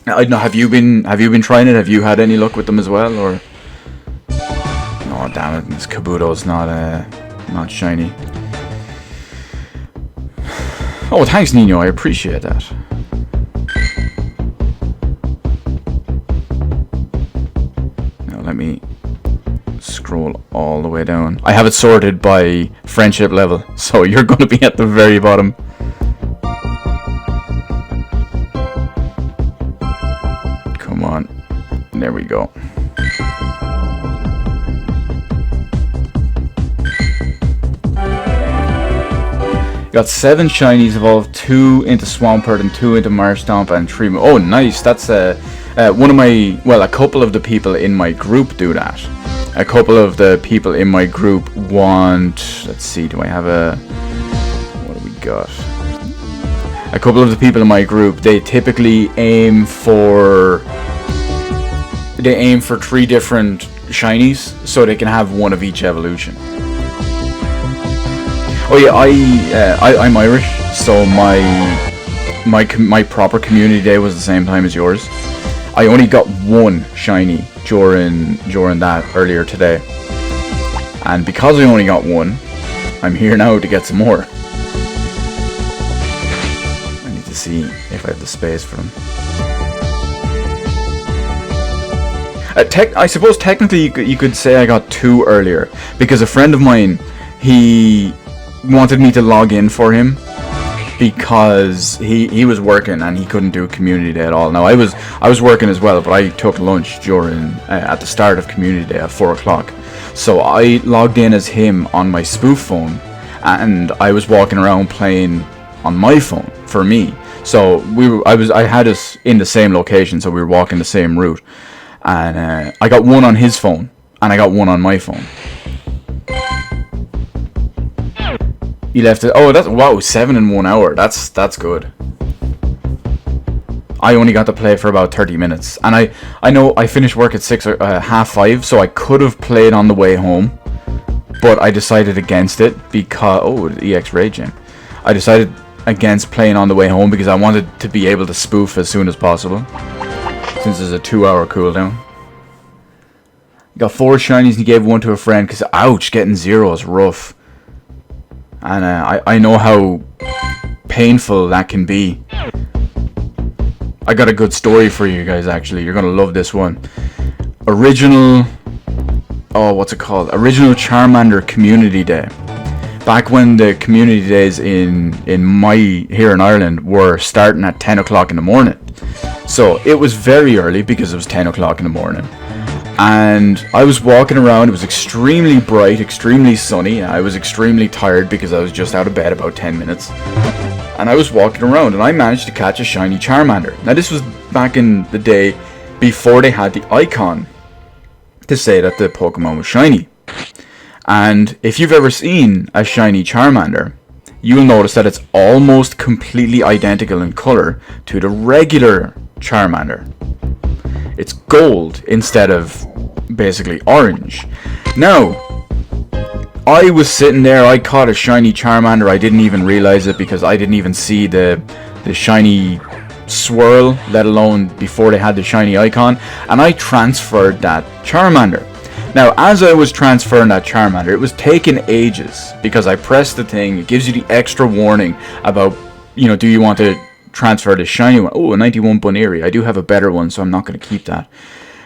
I don't know, have you been trying it? Have you had any luck with them as well, or? Oh damn it! This Kabuto's not shiny. Oh, thanks, Nino. I appreciate that. Now let me scroll all the way down. I have it sorted by friendship level, so you're going to be at the very bottom. Come on. There we go. Got 7 shinies evolved, 2 into Swampert and 2 into Marshtomp and 3. Oh, nice! That's one of my, well, a couple of the people in my group do that. A couple of the people in my group want. Let's see. Do I have a? What do we got? A couple of the people in my group, they typically aim for. They aim for 3 different shinies, so they can have one of each evolution. Oh yeah, I'm Irish, so my proper community day was the same time as yours. I only got 1 shiny during that earlier today, and because I only got 1, I'm here now to get some more. I need to see if I have the space for them. I suppose technically you could say I got 2 earlier, because a friend of mine, he wanted me to log in for him because he was working and he couldn't do community day at all. Now I was working as well, but I took lunch during at the start of community day at 4 o'clock, so I logged in as him on my spoof phone, and I was walking around playing on my phone for me, So I had us in the same location, so we were walking the same route, and I got one on his phone, and I got one on my phone. He left it. Oh, that's wow, 7 in 1 hour. That's good. I only got to play for about 30 minutes, and I know I finished work at 6 or 5:30, so I could have played on the way home, but I decided against it because the EX Raid Gem. I decided against playing on the way home because I wanted to be able to spoof as soon as possible, since there's a 2-hour cooldown. Got 4 shinies and he gave 1 to a friend because ouch, getting 0 is rough. And I know how painful that can be. I got a good story for you guys, actually. You're gonna love this one. Original Charmander Community Day. Back when the community days here in Ireland were starting at 10 o'clock in the morning. So it was very early because it was 10 o'clock in the morning. And I was walking around. It was extremely bright, extremely sunny. I was extremely tired because I was just out of bed about 10 minutes. And I was walking around and I managed to catch a shiny Charmander. Now this was back in the day before they had the icon to say that the Pokemon was shiny. And if you've ever seen a shiny Charmander, you'll notice that it's almost completely identical in color to the regular Charmander. It's gold instead of basically orange. Now, I was sitting there, I caught a shiny Charmander, I didn't even realize it because I didn't even see the shiny swirl, let alone before they had the shiny icon, and I transferred that Charmander. Now, as I was transferring that Charmander, it was taking ages because I pressed the thing. It gives you the extra warning about, do you want to transfer the shiny one? Oh, a 91 Buniri. I do have a better one, so I'm not going to keep that.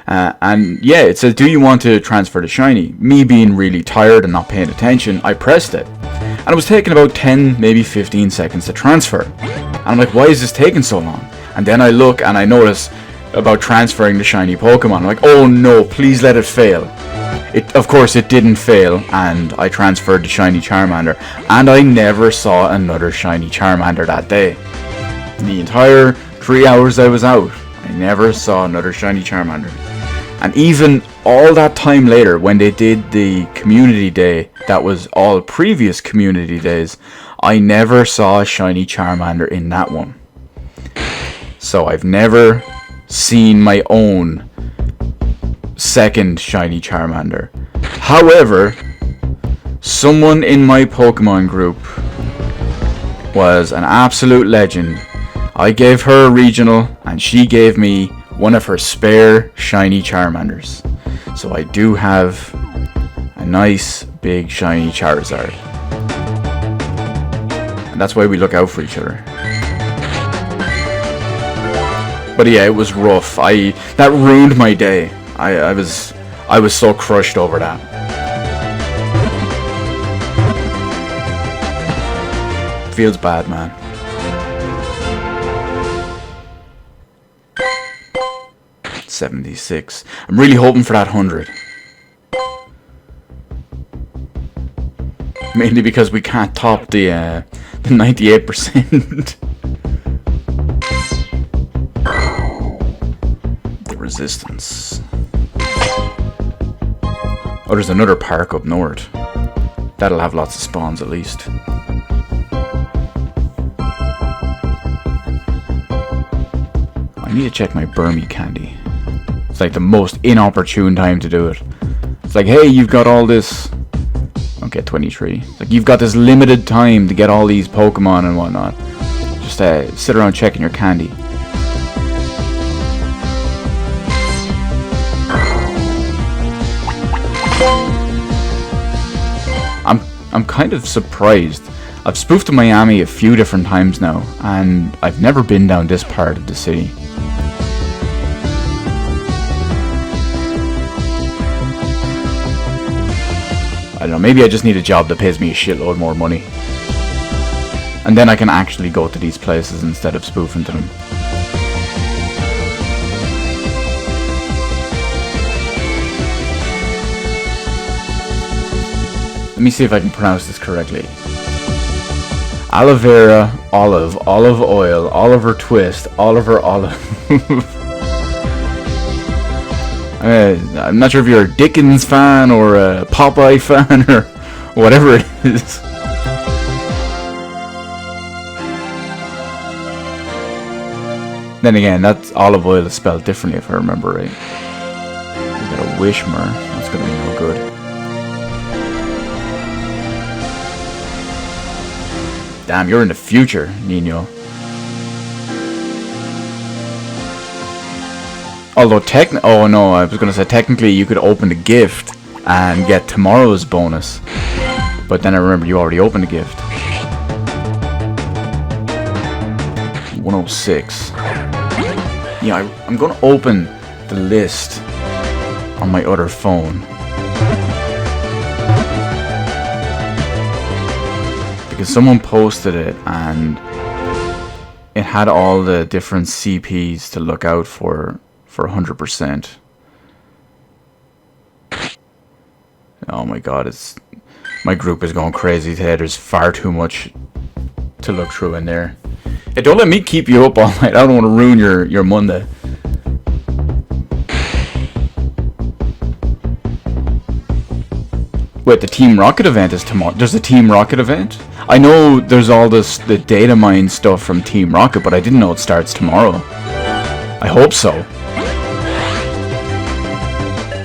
And yeah, it says, do you want to transfer the shiny? Me being really tired and not paying attention, I pressed it. And it was taking about 10, maybe 15 seconds to transfer. And I'm like, why is this taking so long? And then I look and I notice about transferring the shiny Pokemon. I'm like, oh no, please let it fail. Of course, it didn't fail, and I transferred the shiny Charmander. And I never saw another shiny Charmander that day. The entire 3 hours I was out, I never saw another shiny Charmander. And even all that time later, when they did the community day, that was all previous community days, I never saw a shiny Charmander in that one. So I've never seen my own second shiny Charmander. However, someone in my Pokemon group was an absolute legend. I gave her a regional and she gave me one of her spare shiny Charmanders. So I do have a nice big shiny Charizard. And that's why we look out for each other. But yeah, it was rough. That ruined my day. I was so crushed over that. Feels bad, man. $76. I'm really hoping for that 100. Mainly because we can't top the 98%. The resistance. Oh, there's another park up north. That'll have lots of spawns at least. I need to check my Burmy candy. It's like the most inopportune time to do it. It's like, hey, you've got all this... Okay, 23. It's like, you've got this limited time to get all these Pokemon and whatnot. Just sit around checking your candy. I'm kind of surprised. I've spoofed to Miami a few different times now, and I've never been down this part of the city. I don't know, maybe I just need a job that pays me a shitload more money. And then I can actually go to these places instead of spoofing to them. Let me see if I can pronounce this correctly. aloe vera, olive oil, Oliver Twist, Oliver Olive. I'm not sure if you're a Dickens fan or a Popeye fan or whatever it is. Then again, that's olive oil is spelled differently if I remember right. We got a Wishmer. That's gonna be no good. Damn, you're in the future, Nino. Although oh no, I was gonna say technically you could open the gift and get tomorrow's bonus. But then I remember you already opened the gift. 106. Yeah, I'm gonna open the list on my other phone. Because someone posted it and it had all the different CPs to look out for 100%. Oh my god, my group is going crazy today. There's far too much to look through in there. Hey, don't let me keep you up all night. I don't want to ruin your Monday. Wait, the Team Rocket event is tomorrow. There's a Team Rocket event? I know there's all the data mine stuff from Team Rocket, but I didn't know it starts tomorrow. I hope so.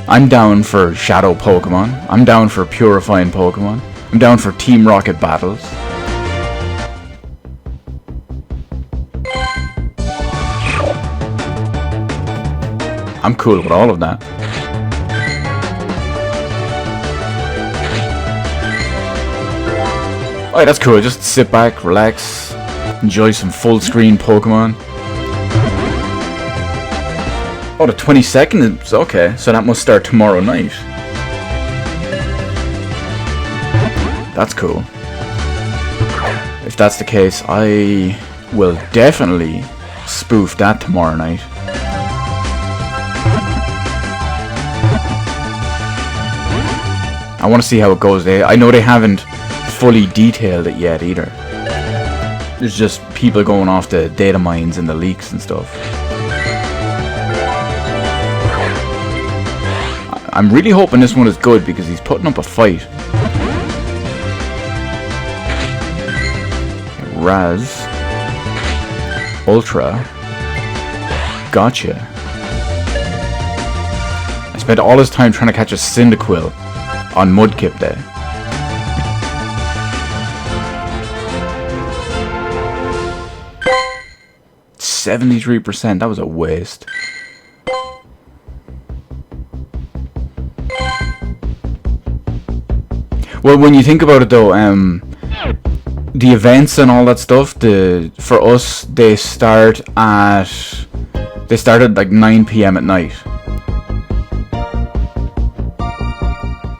I'm down for Shadow Pokemon. I'm down for Purifying Pokemon. I'm down for Team Rocket battles. I'm cool with all of that. Alright, that's cool. Just sit back, relax, enjoy some full screen Pokemon. Oh, the 22nd is okay, so that must start tomorrow night. That's cool. If that's the case, I will definitely spoof that tomorrow night. I want to see how it goes. I know they haven't fully detailed it yet either. There's just people going off the data mines and the leaks and stuff. I'm really hoping this one is good because he's putting up a fight. Raz. Ultra. Gotcha. I spent all this time trying to catch a Cyndaquil on Mudkip Day. %, that was a waste. Well, when you think about it though, the events and all that stuff, for us, they start at like 9 PM at night.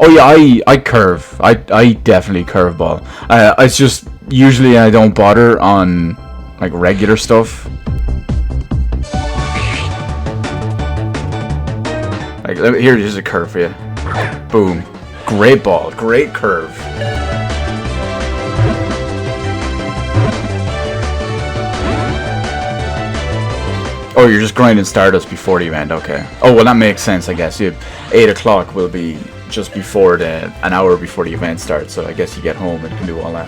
Oh yeah, I curve. I definitely curveball. It's just usually I don't bother on like regular stuff. Like here's a curve for you. Boom. Great ball. Great curve. Oh, you're just grinding Stardust before the event. Okay. Oh well, that makes sense. I guess 8 o'clock will be just before an hour before the event starts, so I guess you get home and can do all that.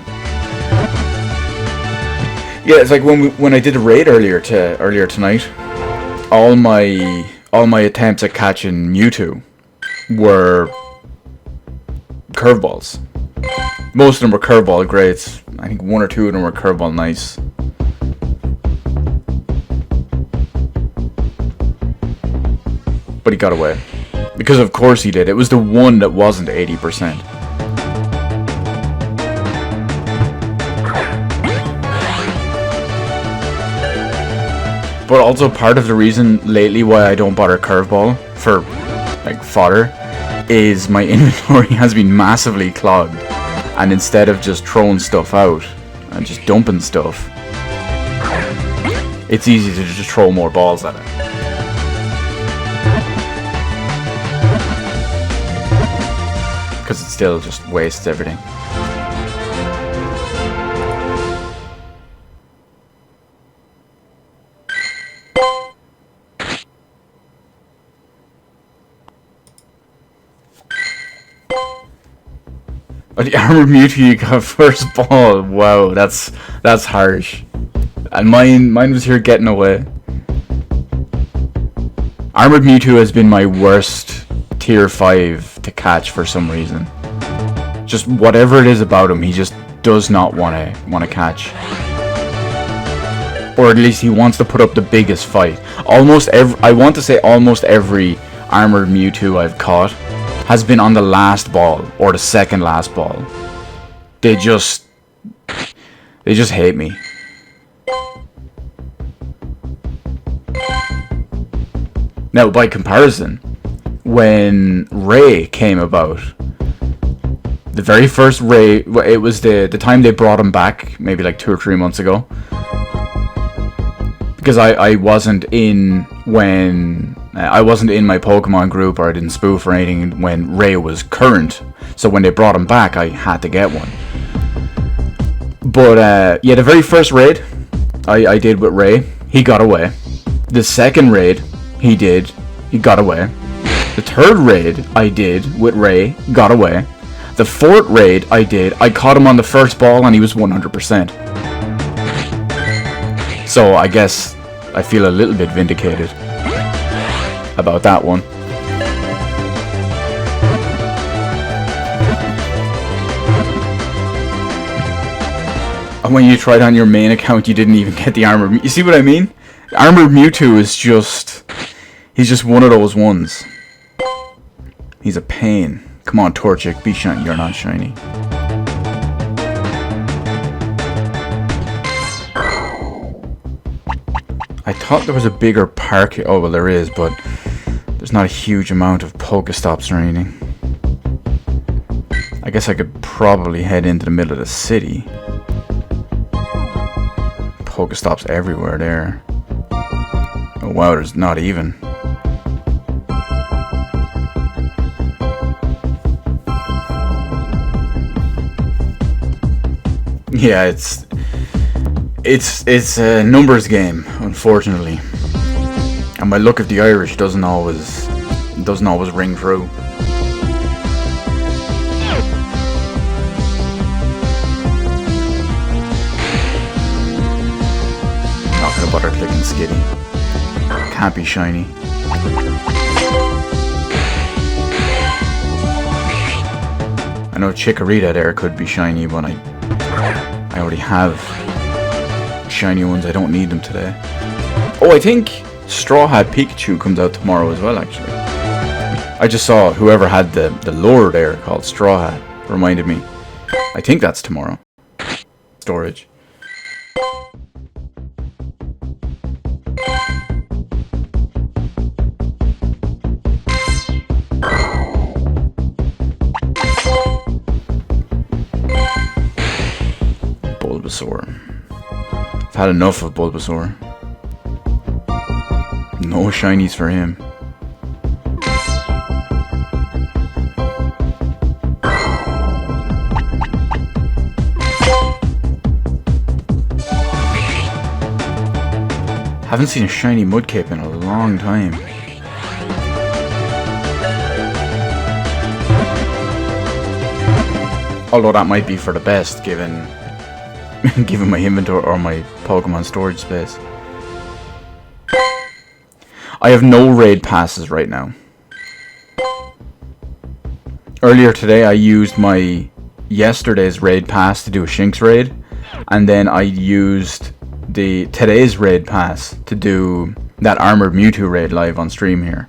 Yeah, it's like when I did a raid earlier tonight, all my attempts at catching Mewtwo were curveballs. Most of them were curveball greats. I think 1 or 2 of them were curveball nice. But he got away. Because of course he did. It was the one that wasn't 80%. But also part of the reason lately why I don't bother curveball for like fodder is my inventory has been massively clogged, and instead of just throwing stuff out and just dumping stuff, it's easy to just throw more balls at it. Because it still just wastes everything. Oh, the armored Mewtwo you got first ball. Wow, that's harsh. And mine was here getting away. Armored Mewtwo has been my worst tier 5 to catch for some reason. Just whatever it is about him, he just does not want to catch. Or at least he wants to put up the biggest fight. I want to say almost every armored Mewtwo I've caught has been on the last ball or the second last ball. They just hate me. Now, by comparison, when Ray came about, the very first Ray, it was the time they brought him back, maybe like 2 or 3 months ago. Because I wasn't in when I wasn't in my Pokemon group, or I didn't spoof or anything when Ray was current. So when they brought him back, I had to get one. But yeah, the very first raid I did with Ray, he got away. The second raid he got away. The third raid I did with Ray got away. The fourth raid I caught him on the first ball and he was 100%. So I guess I feel a little bit vindicated about that one. And when you tried on your main account, you didn't even get the armor. You see what I mean? Armored Mewtwo is just... he's just one of those ones. He's a pain. Come on, Torchic, be shiny. You're not shiny. I thought there was a bigger park here. Oh, well, there is, but there's not a huge amount of Pokestops or anything. I guess I could probably head into the middle of the city. Pokestops everywhere there. Oh, wow, there's not even. Yeah, it's a numbers game, unfortunately, and my luck of the Irish doesn't always ring true. Not gonna bother clicking Skitty. Can't be shiny. I know Chikorita there could be shiny, but I already have shiny ones. I don't need them today. Oh, I think Straw Hat Pikachu comes out tomorrow as well, actually. I just saw whoever had the lure there called Straw Hat reminded me. I think that's tomorrow. Storage. Bulbasaur. I've had enough of Bulbasaur. No shinies for him. Haven't seen a shiny Mudkip in a long time. Although that might be for the best, given given my inventory or my Pokemon storage space. I have no raid passes right now. Earlier today I used my yesterday's raid pass to do a Shinx raid, and then I used today's raid pass to do that armored Mewtwo raid live on stream here.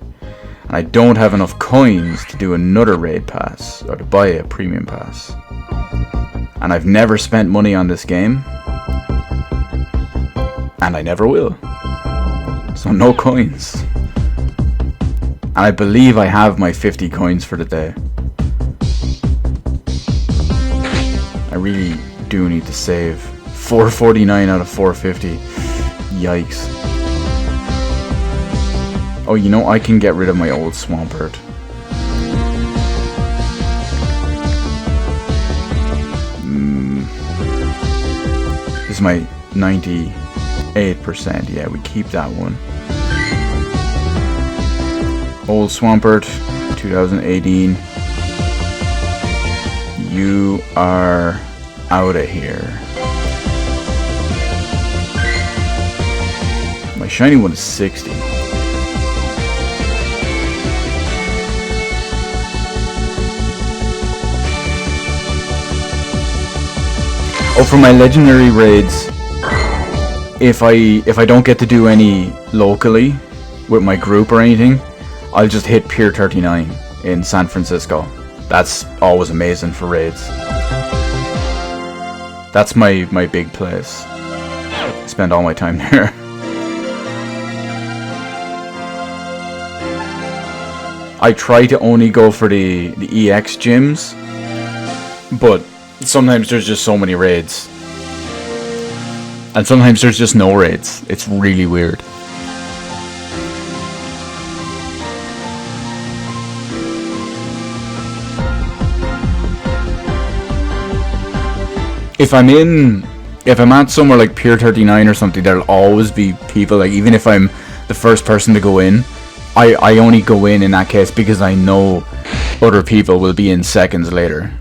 And I don't have enough coins to do another raid pass or to buy a premium pass. And I've never spent money on this game, and I never will. So no coins. And I believe I have my 50 coins for the day. I really do need to save. 449 out of 450. Yikes. Oh, you know, I can get rid of my old Swampert. This is my 98%. Yeah, we keep that one. Old Swampert, 2018. You are out of here. My shiny one is 60. Oh, for my legendary raids, if I don't get to do any locally with my group or anything, I'll just hit Pier 39 in San Francisco. That's always amazing for raids. That's my big place. I spend all my time there. I try to only go for the EX gyms, but sometimes there's just so many raids. And sometimes there's just no raids. It's really weird. If I'm at somewhere like Pier 39 or something, there'll always be people, like, even if I'm the first person to go in, I only go in that case because I know other people will be in seconds later.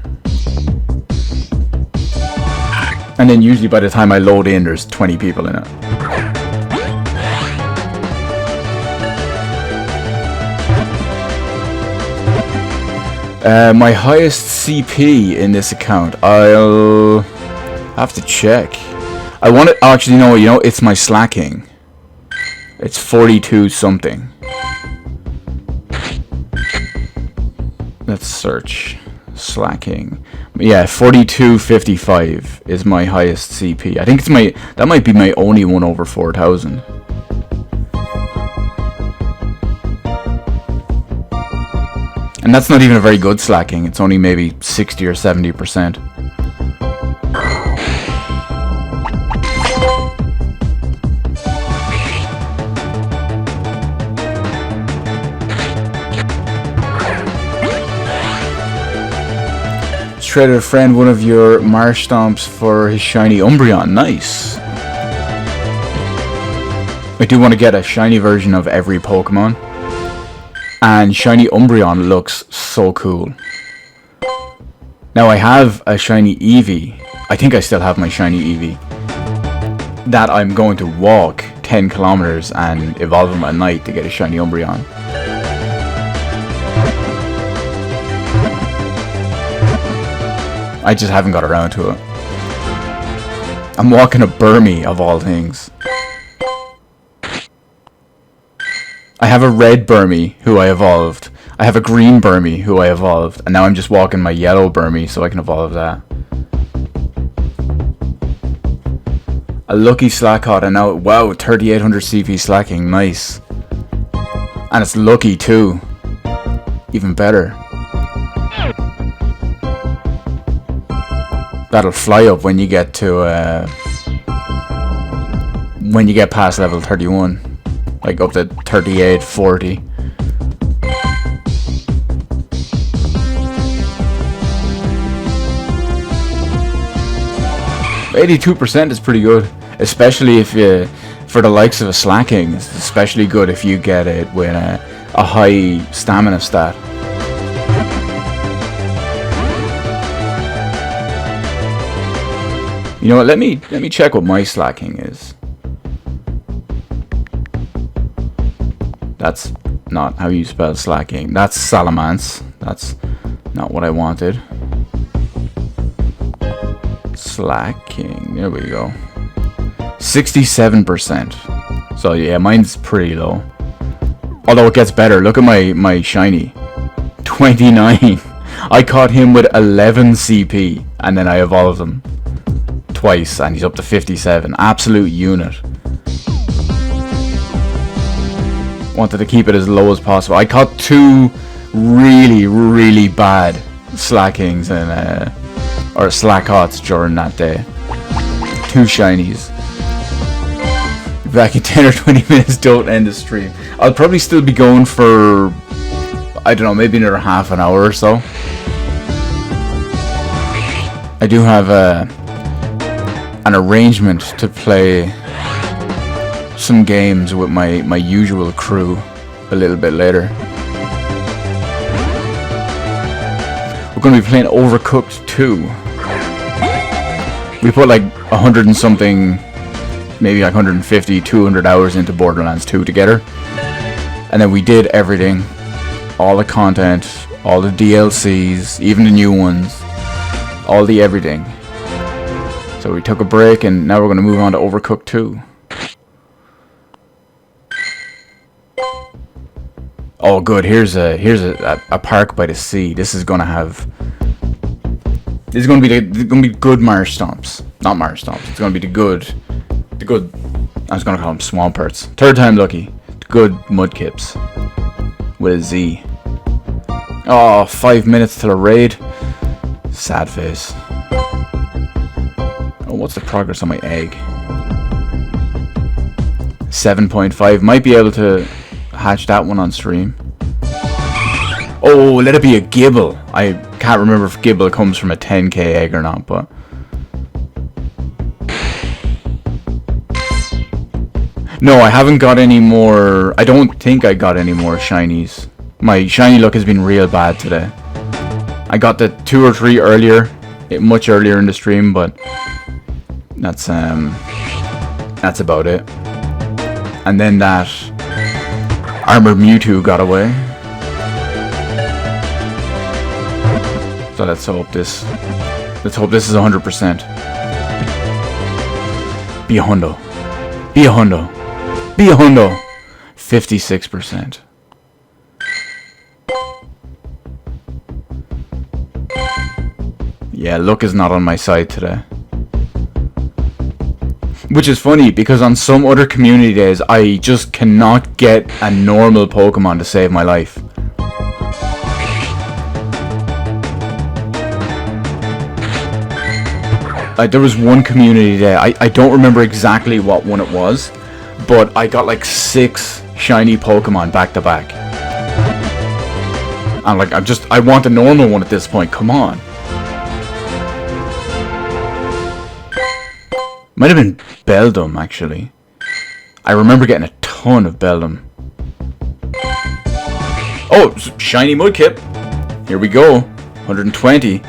And then usually by the time I load in, there's 20 people in it. My highest CP in this account, I'll have to check. I want to actually know, it's my slacking. It's 42 something. Let's search slacking. Yeah, 4255 is my highest CP. I think that might be my only one over 4,000. And that's not even a very good slacking. It's only maybe 60 or 70%. Traded a friend one of your Marsh Stomps for his shiny Umbreon. Nice. I do want to get a shiny version of every Pokemon. And shiny Umbreon looks so cool. Now I have a shiny Eevee. I think I still have my shiny Eevee. That I'm going to walk 10 kilometers and evolve him at night to get a shiny Umbreon. I just haven't got around to it. I'm walking a Burmy, of all things. I have a red Burmy, who I evolved. I have a green Burmy, who I evolved. And now I'm just walking my yellow Burmy, so I can evolve that. A lucky Slackhot, and now, wow, 3800 CP slacking, nice. And it's lucky too. Even better. That'll fly up when you get to when you get past level 31, like up to 38, 40. 82% is pretty good, especially if you, for the likes of a slacking, it's especially good if you get it with a high stamina stat. You know what, let me check what my slacking is. That's not how you spell slacking. That's Salamence. That's not what I wanted. Slacking. There we go. 67%. So yeah, mine's pretty low. Although it gets better. Look at my shiny. 29. I caught him with 11 CP and then I evolved him twice and he's up to 57. Absolute unit. Wanted to keep it as low as possible. I caught two really bad slackings and or slackhots during that day. Two shinies. Back in 10 or 20 minutes, don't end the stream. I'll probably still be going for, I don't know, maybe another half an hour or so. I do have an arrangement to play some games with my usual crew a little bit later. We're going to be playing Overcooked 2. We put like 100 and something, maybe like 150, 200 hours into Borderlands 2 together. And then we did everything. All the content, all the DLCs, even the new ones. All the everything. So we took a break and now we're going to move on to Overcooked 2. Oh good, here's a park by the sea. This is gonna be good marsh stomps. Not marsh stomps. It's gonna be the good I was gonna call them swampers. Third time lucky. The good Mudkipz. With a Z. Oh, 5 minutes till a raid. Sad face. Oh, what's the progress on my egg? 7.5. Might be able to hatch that one on stream. Oh, let it be a gibble. I can't remember if gibble comes from a 10k egg or not, but no, I haven't got any more. I don't think I got any more shinies. My shiny luck has been real bad today. I got the 2 or 3 earlier, much earlier in the stream, but that's about it. And then that Armored Mewtwo got away. So let's hope this is 100%. Be a hundo. Be a hundo. Be a hundo. 56%. Yeah, luck is not on my side today. Which is funny, because on some other community days, I just cannot get a normal Pokemon to save my life. There was one community day, I don't remember exactly what one it was, but I got like 6 shiny Pokemon back to back. I'm like, I want a normal one at this point, come on. Might have been Beldum, actually. I remember getting a ton of Beldum. Oh, shiny Mudkip. Here we go. 120.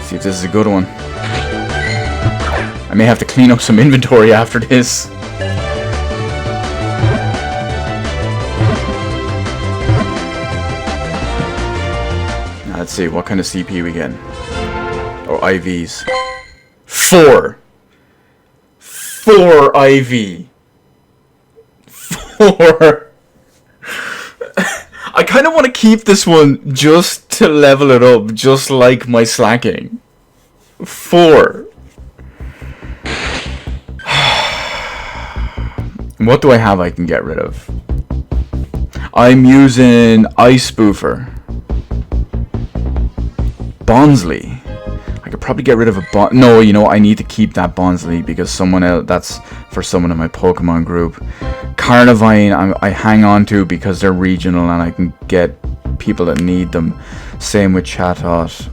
See if this is a good one. I may have to clean up some inventory after this. Now, let's see, what kind of CP we get? Oh, IVs. 4 IV. 4. I kind of want to keep this one just to level it up, just like my slacking. 4. What do I have I can get rid of? I'm using Ice Spoofer. Bonsley. I could probably get rid of a no, you know, I need to keep that Bonsley because someone else, that's for someone in my Pokemon group. Carnivine, I hang on to because they're regional and I can get people that need them. Same with Chatot.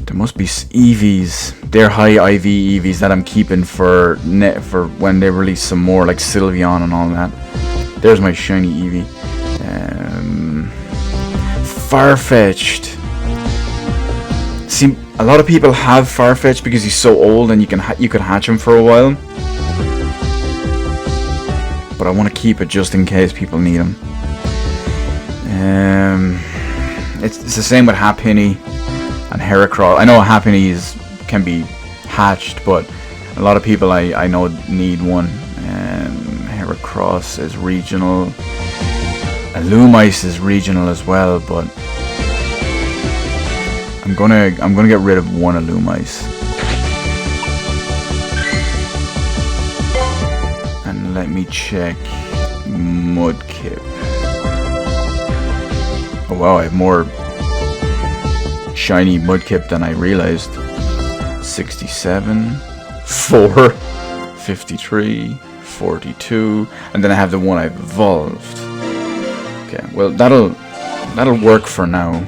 There must be EVs. They're high IV EVs that I'm keeping for when they release some more, like Sylveon and all that. There's my shiny Eevee. Farfetch'd. See, a lot of people have Farfetch'd because he's so old and you could hatch him for a while. But I want to keep it just in case people need him. It's the same with Happiny and Heracross. I know Happiny can be hatched, but a lot of people I know need one. Heracross is regional. Illumise is regional as well, but I'm gonna get rid of one Illumise. And let me check Mudkip. Oh wow, I have more shiny Mudkip than I realized. 67, 4, 53, 42, and then I have the one I've evolved. Okay, well that'll work for now.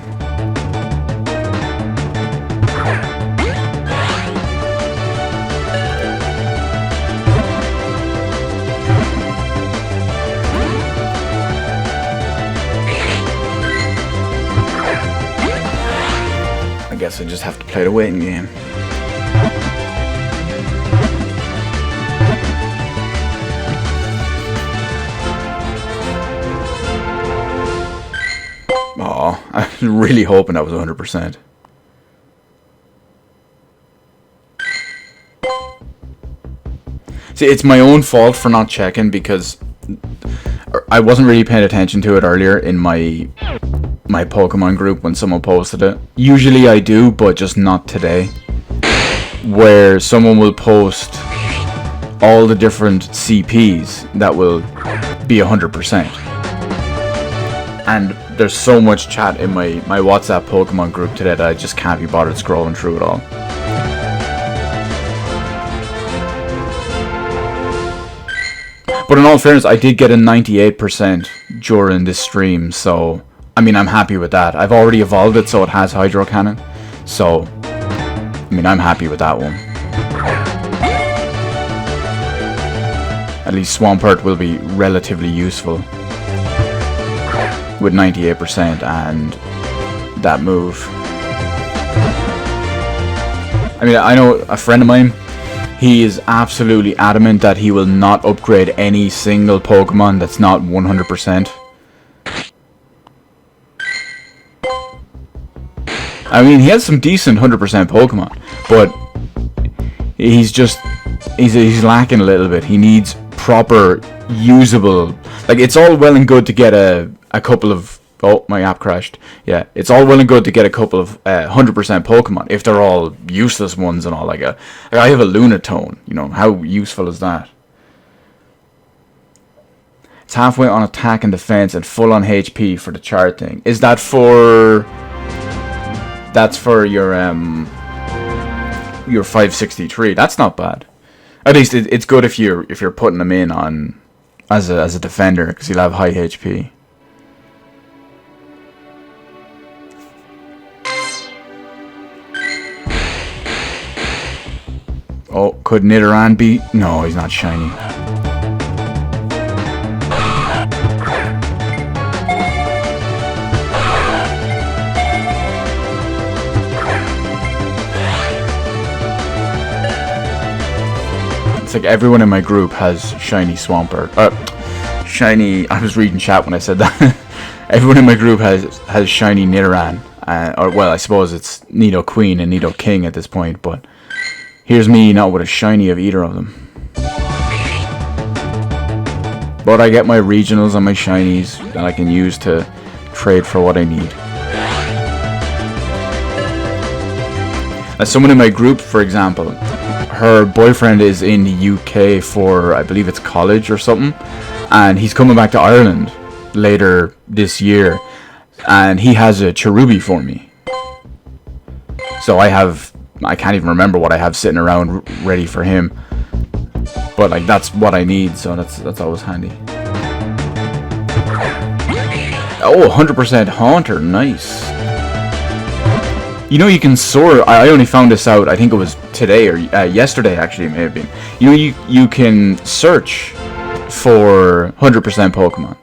guess I just have to play the waiting game. Oh, I was really hoping that was 100%. See, it's my own fault for not checking because I wasn't really paying attention to it earlier in my Pokemon group when someone posted it. Usually I do, but just not today. Where someone will post all the different CPs that will be 100%. And there's so much chat in my WhatsApp Pokemon group today that I just can't be bothered scrolling through it all. But in all fairness, I did get a 98% during this stream, so I mean, I'm happy with that. I've already evolved it so it has Hydro Cannon, so I mean, I'm happy with that one. At least Swampert will be relatively useful with 98% and that move. I mean, I know a friend of mine, he is absolutely adamant that he will not upgrade any single Pokemon that's not 100%. I mean, he has some decent 100% Pokemon, but he's lacking a little bit. He needs proper, usable... Like, it's all well and good to get a couple of... Oh, my app crashed. Yeah, it's all well and good to get a couple of 100% Pokemon, if they're all useless ones and all. Like I have a Lunatone, you know, how useful is that? It's halfway on attack and defense and full on HP for the chart thing. Is that for... That's for your 563. That's not bad. At least it's good if you're putting them in on as a defender, because you'll have high HP. Oh, could Nidoran be? No, he's not shiny. It's like everyone in my group has shiny Swampert. Shiny... I was reading chat when I said that. Everyone in my group has shiny Nidoran. Or, well, I suppose it's Nidoqueen and Nidoking at this point, but... Here's me not with a shiny of either of them. But I get my regionals and my shinies that I can use to trade for what I need. As someone in my group, for example, her boyfriend is in the UK for, I believe it's college or something, and he's coming back to Ireland later this year, and he has a Cherubi for me. So I can't even remember what I have sitting around ready for him. But like that's what I need, so that's always handy. Oh, 100% Haunter, nice. You know you can soar. I only found this out, I think it was today or yesterday actually, it may have been. You know you can search for 100% Pokemon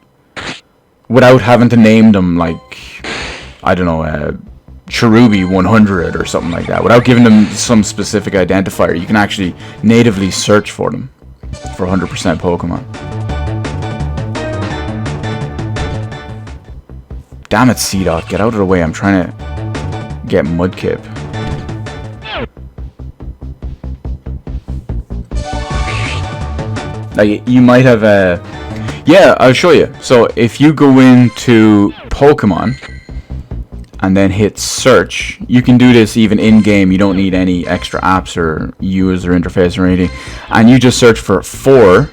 without having to name them like, I don't know, Cherubi 100 or something like that. Without giving them some specific identifier, you can actually natively search for them for 100% Pokemon. Damn it, Seedot, get out of the way. I'm trying to get Mudkip. Like, you might have yeah, I'll show you. So if you go into Pokemon and then hit search, you can do this even in-game. You don't need any extra apps or user interface or anything, and you just search for 4,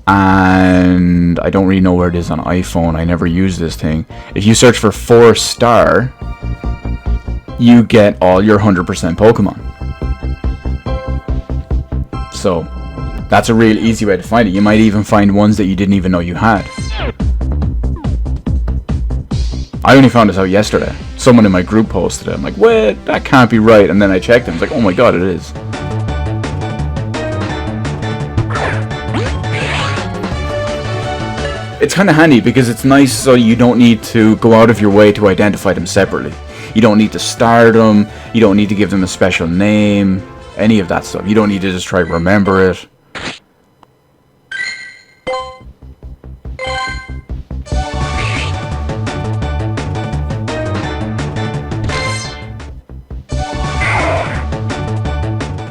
and I don't really know where it is on iPhone. I never use this thing. If you search for 4-star, you get all your 100% Pokemon. So that's a real easy way to find it. You might even find ones that you didn't even know you had. I only found this out yesterday. Someone in my group posted it. I'm like, what? That can't be right. And then I checked it. I was like, oh my god, it is. It's kind of handy because it's nice so you don't need to go out of your way to identify them separately. You don't need to star them. You don't need to give them a special name. Any of that stuff. You don't need to just try to remember it.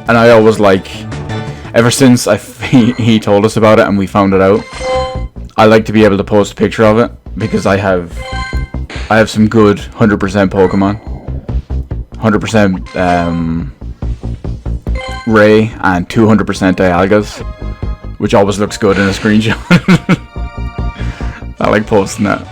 And I always like, ever since he told us about it and we found it out, I like to be able to post a picture of it because I have some good 100% Pokemon, 100% Ray and 200% Dialgas, which always looks good in a screenshot. I like posting that.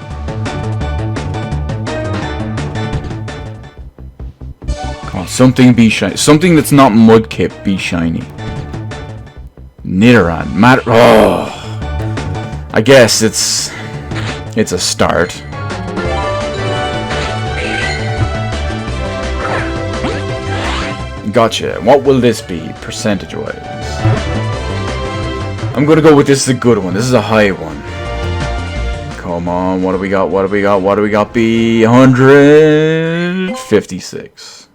Come on, something be shiny. Something that's not Mudkip be shiny. Nidoran, oh, I guess it's a start. Gotcha. What will this be, percentage-wise? I'm gonna go with this is a good one. This is a high one. Come on, what do we got? What do we got? What do we got? B 156.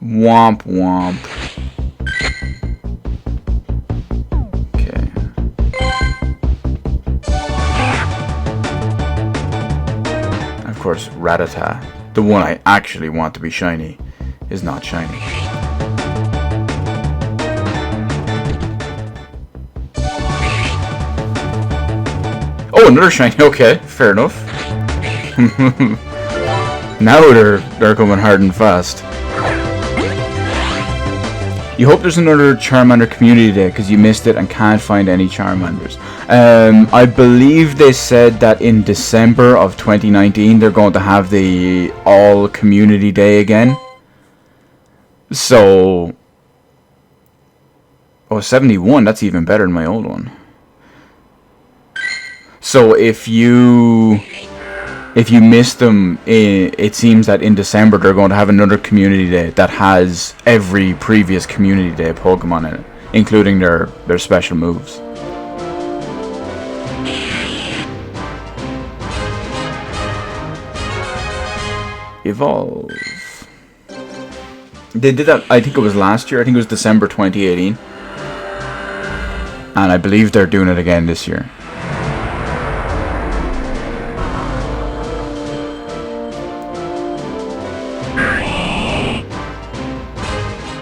Womp womp. Okay. Of course, Rattata, the one I actually want to be shiny, is not shiny. Oh, another shiny. Okay, fair enough. Now they're coming hard and fast. You hope there's another Charmander Community Day because you missed it and can't find any Charmanders. I believe they said that in December of 2019 they're going to have the All Community Day again. So, oh, 71, that's even better than my old one. So if you missed them, it seems that in December they're going to have another community day that has every previous community day Pokemon in it, including their special moves. Evolve. They did that, I think it was last year. I think it was December 2018. And I believe they're doing it again this year.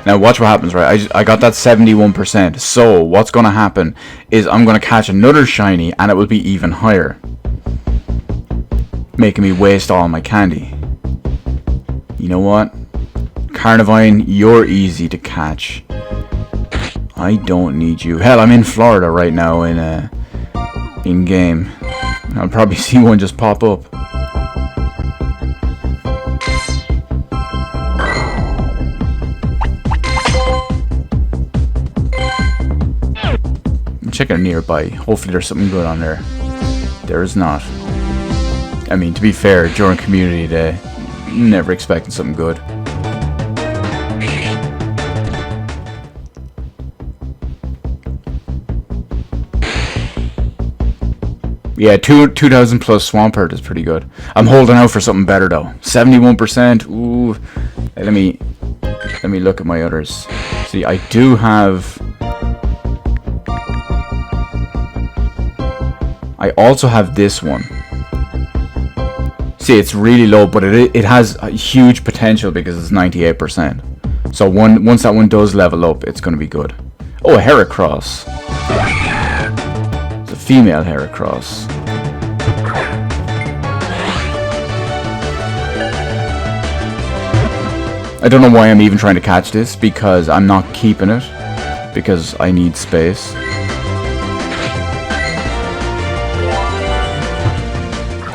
Now watch what happens, right? I got that 71%. So what's going to happen is I'm going to catch another shiny and it will be even higher. Making me waste all my candy. You know what? Carnivine, you're easy to catch. I don't need you. Hell, I'm in Florida right now in game. I'll probably see one just pop up. Check it nearby. Hopefully there's something good on there. There is not. I mean, to be fair, during Community Day, never expecting something good. Yeah, 2,000 plus Swampert is pretty good. I'm holding out for something better though. 71%. Ooh. Let me look at my others. See, I do have. I also have this one. See, it's really low, but it has a huge potential because it's 98%. So once that one does level up, it's going to be good. Oh, a Heracross. It's a female Heracross. I don't know why I'm even trying to catch this, because I'm not keeping it, because I need space.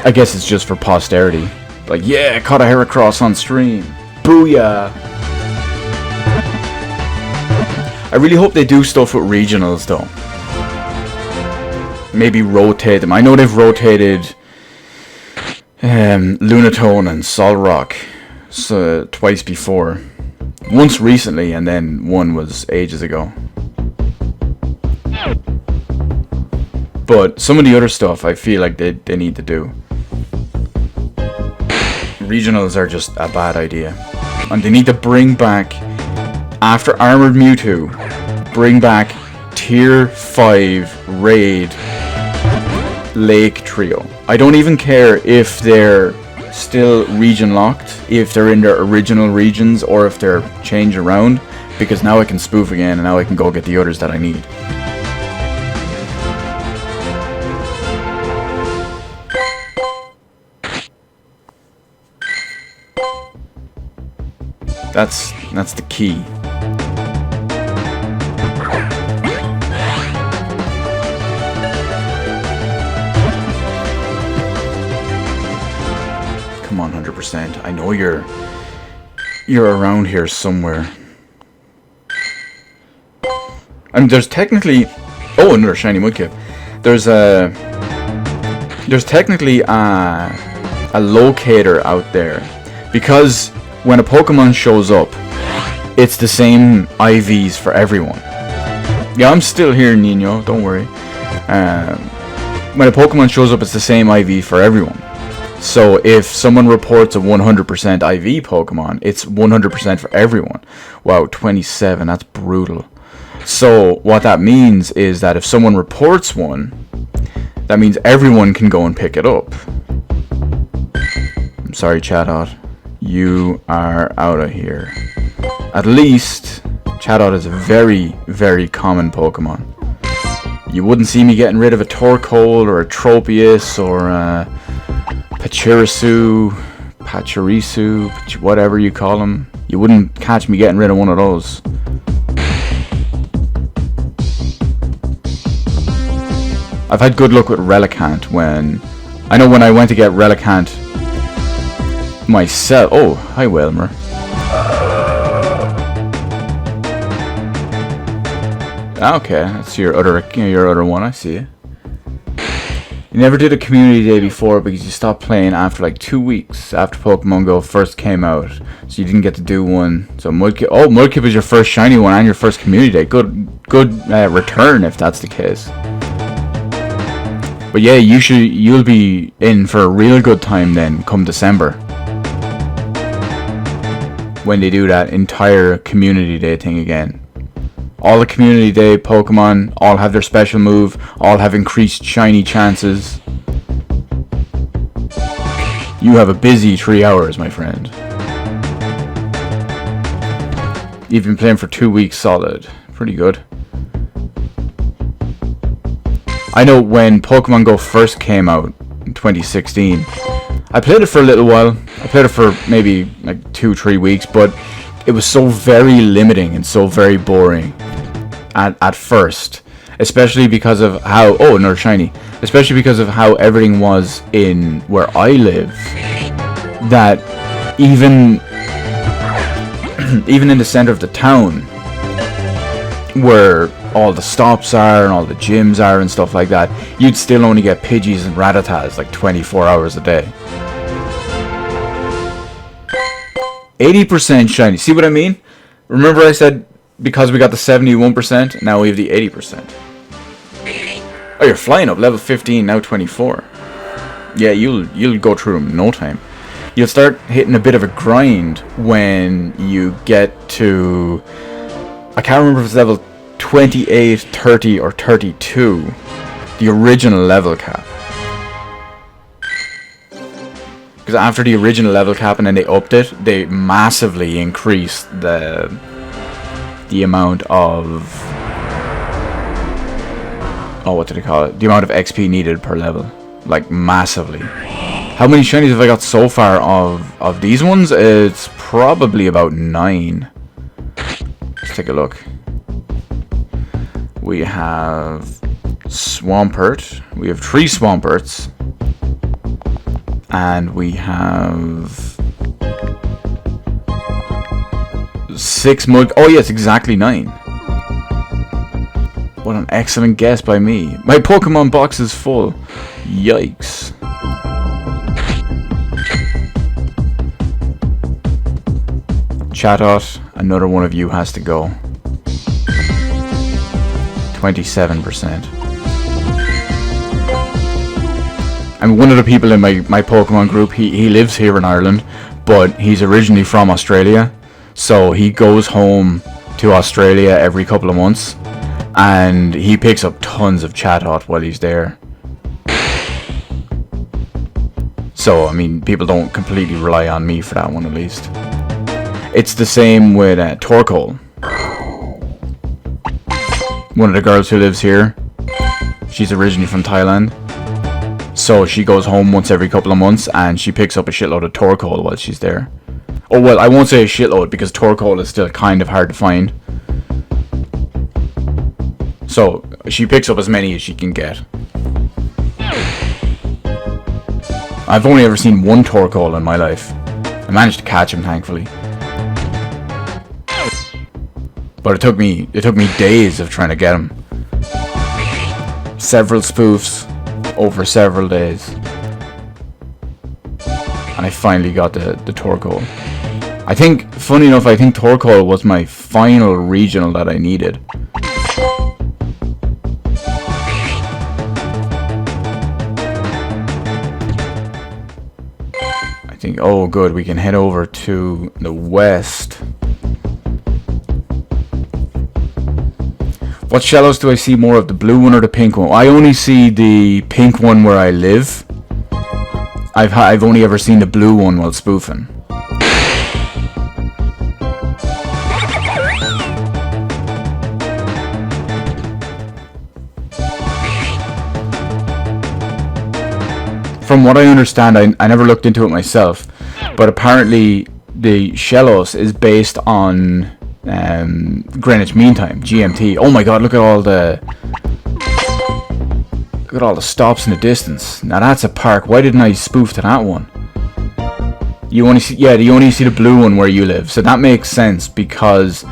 I guess it's just for posterity. Like, yeah, I caught a Heracross on stream. Booyah! I really hope they do stuff with regionals, though. Maybe rotate them. I know they've rotated Lunatone and Solrock twice before. Once recently, and then one was ages ago. But some of the other stuff I feel like they need to do. regionals are just a bad idea. And they need to bring back, after Armored Mewtwo, bring back Tier 5 Raid Leik Trio. I don't even care if they're still region locked, if they're in their original regions, or if they're changed around, because now I can spoof again and now I can go get the others that I need. That's the key. Come on, 100%. I know you're around here somewhere. I mean, there's technically... Oh, another shiny Mudkip. There's technically a locator out there, because when a Pokemon shows up, it's the same IVs for everyone. Yeah, I'm still here, Nino. Don't worry. When a Pokemon shows up, it's the same IV for everyone. So if someone reports a 100% IV Pokemon, it's 100% for everyone. Wow, 27. That's brutal. So what that means is that if someone reports one, that means everyone can go and pick it up. I'm sorry, Chatot. You are out of here. At least, Chatot is a very, very common Pokemon. You wouldn't see me getting rid of a Torkoal or a Tropius or a Pachirisu, whatever you call them. You wouldn't catch me getting rid of one of those. I've had good luck with Relicanth when... I know when I went to get Relicanth myself... Oh, hi Wilmer. Okay, that's your other one, I see it. You never did a community day before because you stopped playing after like 2 weeks after Pokemon Go first came out. So you didn't get to do one. So Mudkip... Oh, Mudkip is your first shiny one and your first community day. Good return if that's the case. But yeah, you'll be in for a real good time then, come December, when they do that entire community day thing again. All the community day Pokemon all have their special move, all have increased shiny chances. You have a busy 3 hours, my friend. You've been playing for 2 weeks solid. Pretty good. I know when Pokemon Go first came out in 2016, I played it for a little while. I played it for maybe like 2-3 weeks, but it was so very limiting and so very boring at first, especially because of how... Oh, another shiny. Especially because of how everything was in where I live, that even in the center of the town, where all the stops are and all the gyms are and stuff like that, you'd still only get Pidgeys and Rattatas like 24 hours a day. 80% shiny. See what I mean? Remember I said because we got the 71%, now we have the 80%. Oh, you're flying up. Level 15, now 24. Yeah, you'll go through them in no time. You'll start hitting a bit of a grind when you get to... I can't remember if it's level 28, 30, or 32. The original level cap. Because after the original level cap and then they upped it, they massively increased the amount of... Oh, what do they call it? The amount of XP needed per level. Like, massively. How many shinies have I got so far of these ones? It's probably about 9. Let's take a look. We have Swampert. We have 3 Swamperts. And we have 6 Mud... Oh yes, exactly 9. What an excellent guess by me. My Pokemon box is full. Yikes. Chatot, another one of you has to go. 27%. I And one of the people in my Pokemon group, he lives here in Ireland, but he's originally from Australia. So he goes home to Australia every couple of months, and he picks up tons of Chatot while he's there. So, I mean, people don't completely rely on me for that one, at least. It's the same with Torkoal. One of the girls who lives here, she's originally from Thailand. So she goes home once every couple of months, and she picks up a shitload of Torkoal while she's there. Oh, well, I won't say a shitload, because Torkoal is still kind of hard to find. So, she picks up as many as she can get. I've only ever seen one Torkoal in my life. I managed to catch him, thankfully. But it took me days of trying to get him. Several spoofs over several days. And I finally got the Torkoal. I think, funny enough, I think Torkoal was my final regional that I needed. I think, oh good, we can head over to the west. What shallows do I see more of, the blue one or the pink one? I only see the pink one where I live. I've only ever seen the blue one while spoofing. From what I understand, I never looked into it myself, but apparently the Shellos is based on Greenwich Mean Time, GMT. Oh my god, look at all the stops in the distance. Now that's a park. Why didn't I spoof to that one? You only see the blue one where you live, so that makes sense, because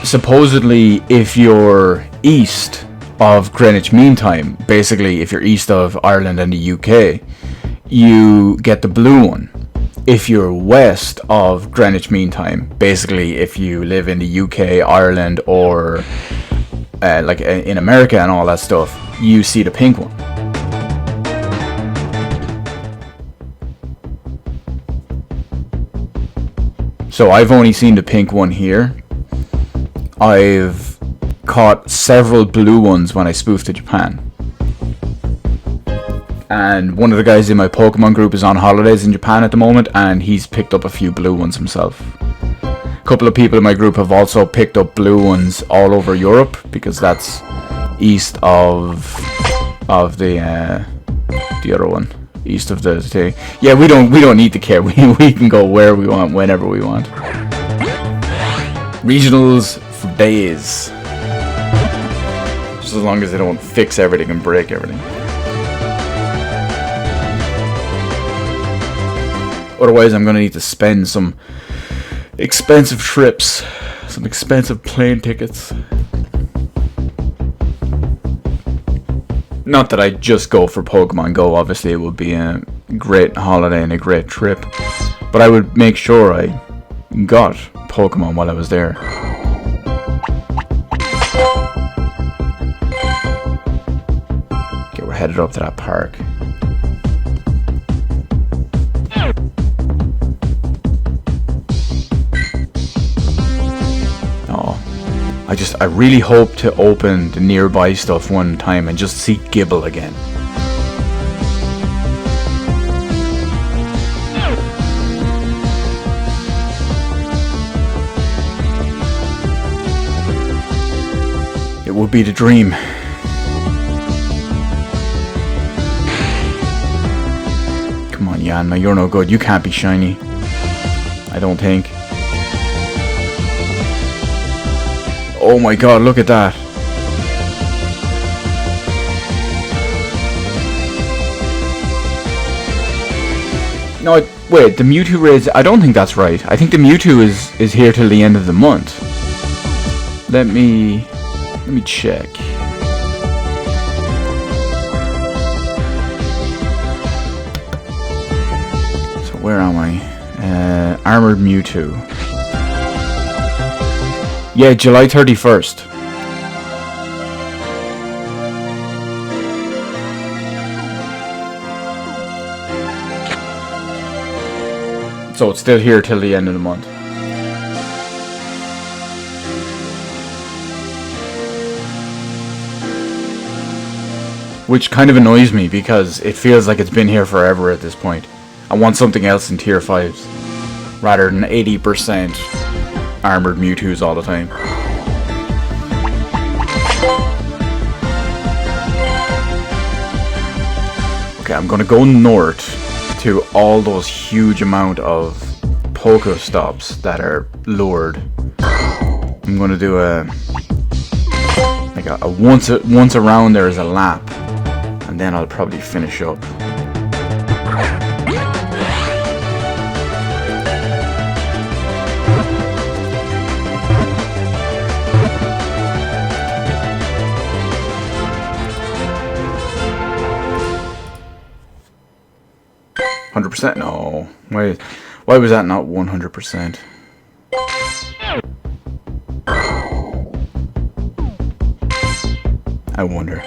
supposedly if you're east of Greenwich Mean Time, basically if you're east of Ireland and the UK, you get the blue one. If you're west of Greenwich Mean Time, basically if you live in the UK, Ireland, or like in America and all that stuff, you see the pink one. So I've only seen the pink one here. I've caught several blue ones when I spoofed to Japan. And one of the guys in my Pokemon group is on holidays in Japan at the moment, and he's picked up a few blue ones himself. A couple of people in my group have also picked up blue ones all over Europe, because that's east of the other one. East of the thing. Yeah, we don't need to care. We can go where we want, whenever we want. Regionals for days. Just as long as they don't fix everything and break everything. Otherwise, I'm going to need to spend some expensive trips. Some expensive plane tickets. Not that I just go for Pokemon Go. Obviously, it would be a great holiday and a great trip. But I would make sure I got Pokemon while I was there. Okay, we're headed up to that park. I really hope to open the nearby stuff one time and just see Gibble again. It would be the dream. Come on, Yanma, you're no good. You can't be shiny. I don't think. Oh my god, look at that. No, wait, the Mewtwo raid, I don't think that's right. I think the Mewtwo is here till the end of the month. Let me check. So where am I? Armored Mewtwo. Yeah, July 31st. So it's still here till the end of the month. Which kind of annoys me because it feels like it's been here forever at this point. I want something else in tier 5s rather than 80% armored Mewtwo's all the time. Okay, I'm gonna go north to all those huge amount of Pokestops that are lured. I'm gonna do a once around there is a lap, and then I'll probably finish up. %? No. Why was that not 100%? I wonder.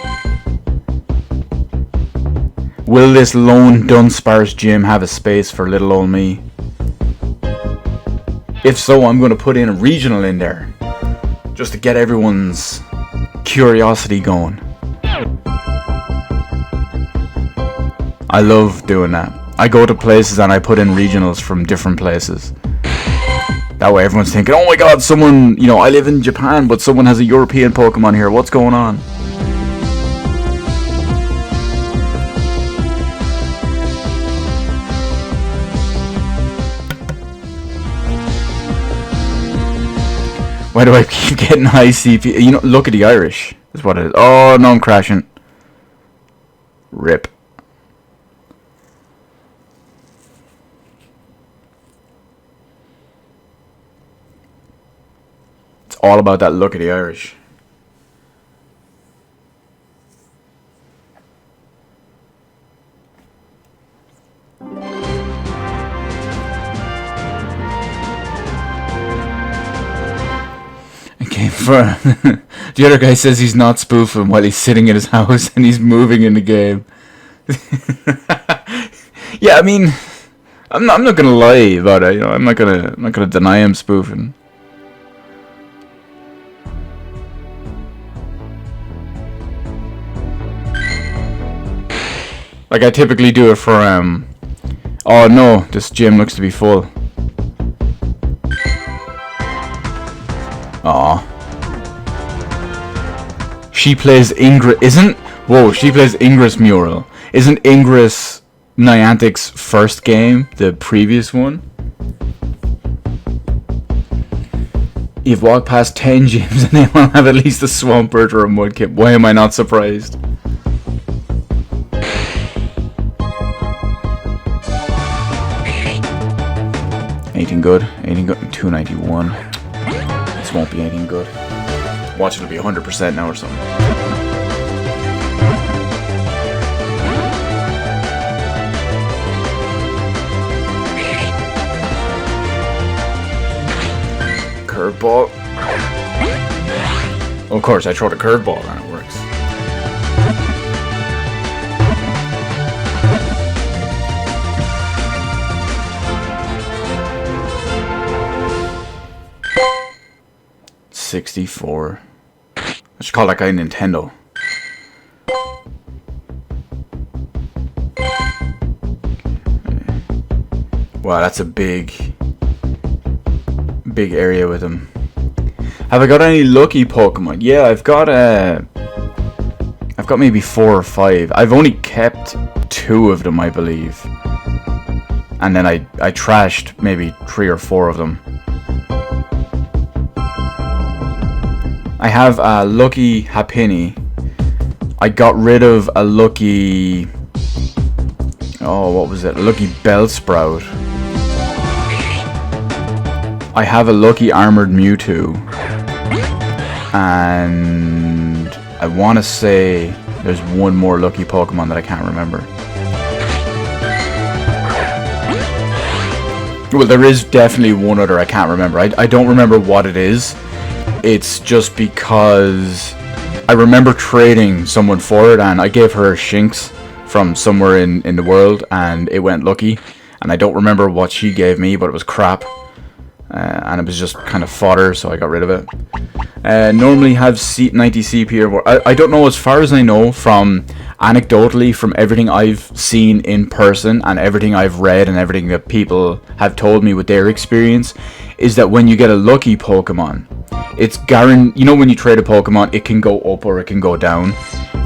Will this lone Dunsparce gym have a space for little old me? If so, I'm going to put in a regional in there, just to get everyone's curiosity going. I love doing that. I go to places and I put in regionals from different places. That way everyone's thinking, oh my god, someone, you know, I live in Japan, but someone has a European Pokemon here. What's going on? Why do I keep getting high CP? You know, look at the Irish. That's what it is. Oh, no, I'm crashing. Rip. It's all about that look at the Irish. Okay, for the other guy says he's not spoofing while he's sitting in his house and he's moving in the game. Yeah, I mean, I'm not gonna lie about it. You know, I'm not gonna deny him spoofing. Like I typically do it for oh no, this gym looks to be full. Aw. She plays Ingress. She plays Ingress Mural. Isn't Ingress Niantic's first game the previous one? You've walked past 10 gyms and they all have at least a Swampert or a Mudkip. Why am I not surprised? Anything good? Anything good? 291. This won't be anything good. Watch, it'll be 100% now or something. Curveball. Of course, I throw the curveball and it works. $64. I should call that guy Nintendo. Wow, that's a big area with him. Have I got any lucky Pokemon? Yeah, I've got maybe 4 or 5. I've only kept 2 of them, I believe. And then I trashed maybe 3 or 4 of them. I have a lucky Happiny. I got rid of a lucky... Oh, what was it? A lucky Bellsprout. I have a lucky armored Mewtwo. And I want to say there's one more lucky Pokemon that I can't remember. Well, there is definitely one other I can't remember. I don't remember what it is. It's just because I remember trading someone for it and I gave her a Shinx from somewhere in the world and it went lucky. and I don't remember what she gave me, but it was crap. And it was just kind of fodder, so I got rid of it. Normally have 90 CP or more. I don't know, as far as I know, from anecdotally, from everything I've seen in person and everything I've read and everything that people have told me with their experience, is that when you get a lucky Pokemon, it's guaranteed. You know, when you trade a Pokemon, it can go up or it can go down.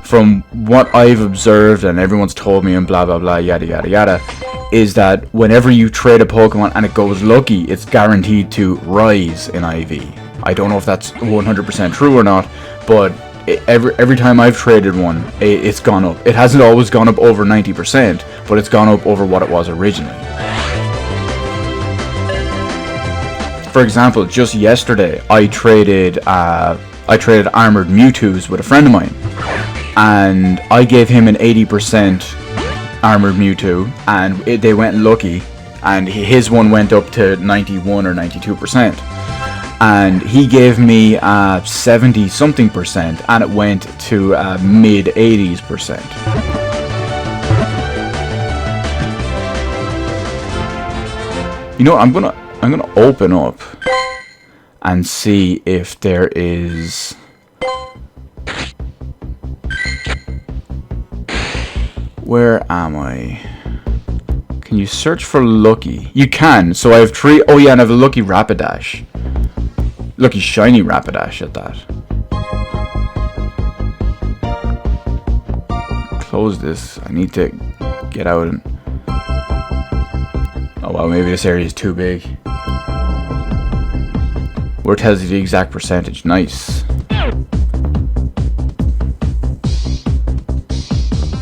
From what I've observed and everyone's told me and blah blah blah yada yada yada, is that whenever you trade a Pokemon and it goes lucky, it's guaranteed to rise in IV. I don't know if that's 100% true or not, but every time I've traded one, it's gone up. It hasn't always gone up over 90%, but it's gone up over what it was originally. For example, just yesterday, I traded armored Mewtwo's with a friend of mine, and I gave him an 80% armored Mewtwo, and they went lucky, and his one went up to 91 or 92%, and he gave me 70 something percent, and it went to mid 80s%. You know, I'm gonna open up and see if there is. Where am I? Can you search for lucky? You can. So I have 3. Oh yeah, and I have a lucky Rapidash. Lucky shiny Rapidash at that. Close this. I need to get out and. Oh well, maybe this area is too big. Where it tells you the exact percentage. Nice.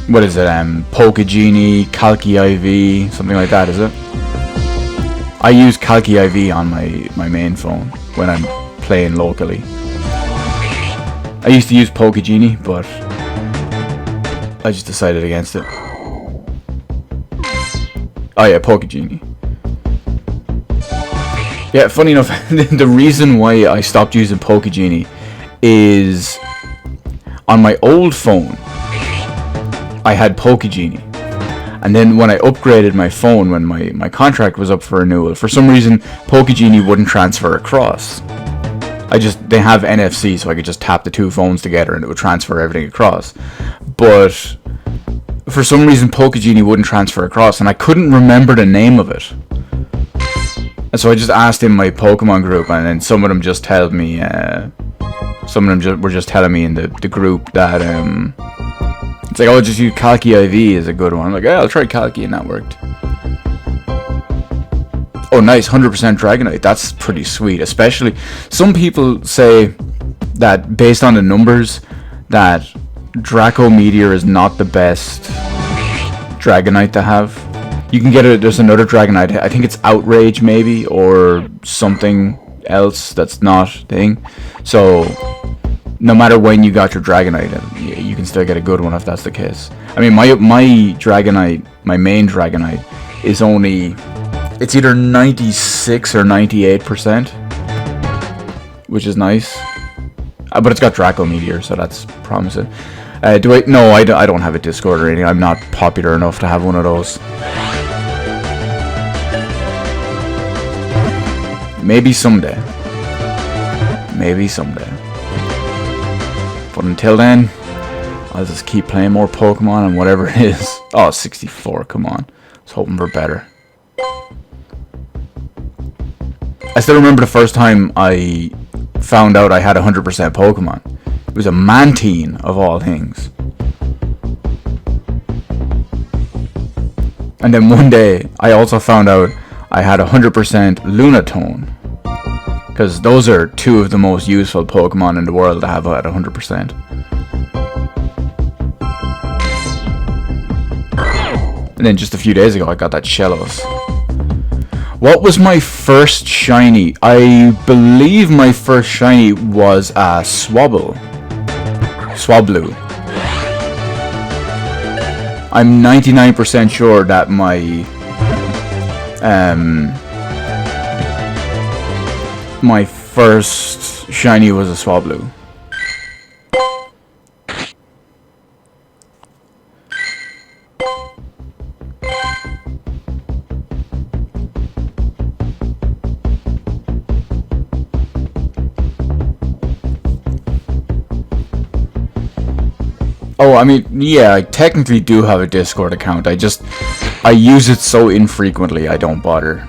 What is it? Pokegenie, Calci IV, something like that, is it? I use Calci IV on my main phone when I'm playing locally. I used to use Pokegenie, but I just decided against it. Oh yeah, Pokegenie. Yeah, funny enough, the reason why I stopped using Pokegenie is on my old phone, I had Pokegenie, and then when I upgraded my phone, when my contract was up for renewal, for some reason Pokegenie wouldn't transfer across. They have NFC, so I could just tap the 2 phones together and it would transfer everything across. But for some reason Pokegenie wouldn't transfer across, and I couldn't remember the name of it. And so I just asked in my Pokemon group, and then some of them just told me, were just telling me in the group that it's like, oh, just use Calci IV is a good one. I'm like, yeah, I'll try Calci, and that worked. Oh, nice, 100% Dragonite. That's pretty sweet. Especially, some people say that based on the numbers, that Draco Meteor is not the best Dragonite to have. You can get there's another Dragonite. I think it's Outrage maybe, or something else that's not thing. So no matter when you got your Dragonite, you can still get a good one if that's the case. I mean, my Dragonite, my main Dragonite, is only, it's either 96 or 98%, which is nice. But it's got Draco Meteor, so that's promising. No, I don't have a Discord or anything. I'm not popular enough to have one of those. Maybe someday. Maybe someday. But until then, I'll just keep playing more Pokemon and whatever it is. Oh, 64, come on. I was hoping for better. I still remember the first time I found out I had 100% Pokemon. It was a Mantine, of all things. And then one day, I also found out I had 100% Lunatone. Because those are 2 of the most useful Pokemon in the world to have at 100%. And then just a few days ago, I got that Shellos. What was my first shiny? I believe my first shiny was a Swablu. I'm 99% sure that my first shiny was a Swablu. Oh, I mean, yeah, I technically do have a Discord account. I use it so infrequently, I don't bother.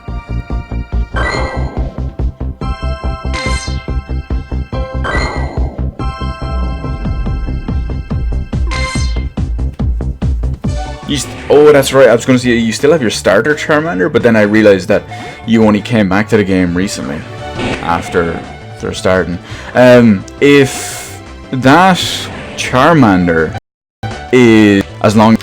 Oh, that's right. I was going to say you still have your starter Charmander, but then I realized that you only came back to the game recently after starting. If that Charmander is as long.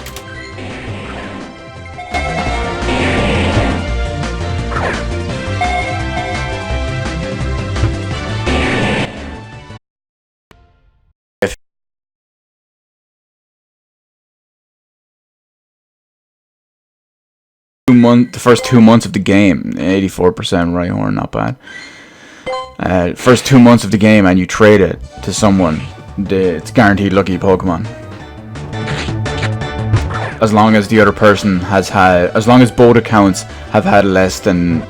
The first 2 months of the game, 84% Rhyhorn, not bad. First 2 months of the game, and you trade it to someone, it's guaranteed lucky Pokemon. As long as the other person as long as both accounts have had less than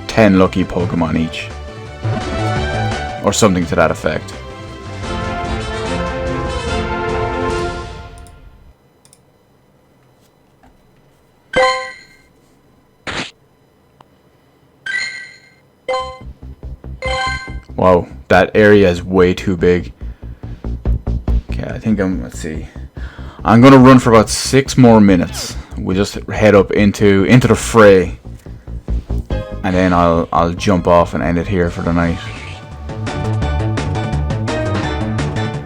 10 lucky Pokemon each, or something to that effect. Wow, that area is way too big. Okay, I think let's see. I'm gonna run for about 6 more minutes. We'll just head up into the fray, and then I'll jump off and end it here for the night.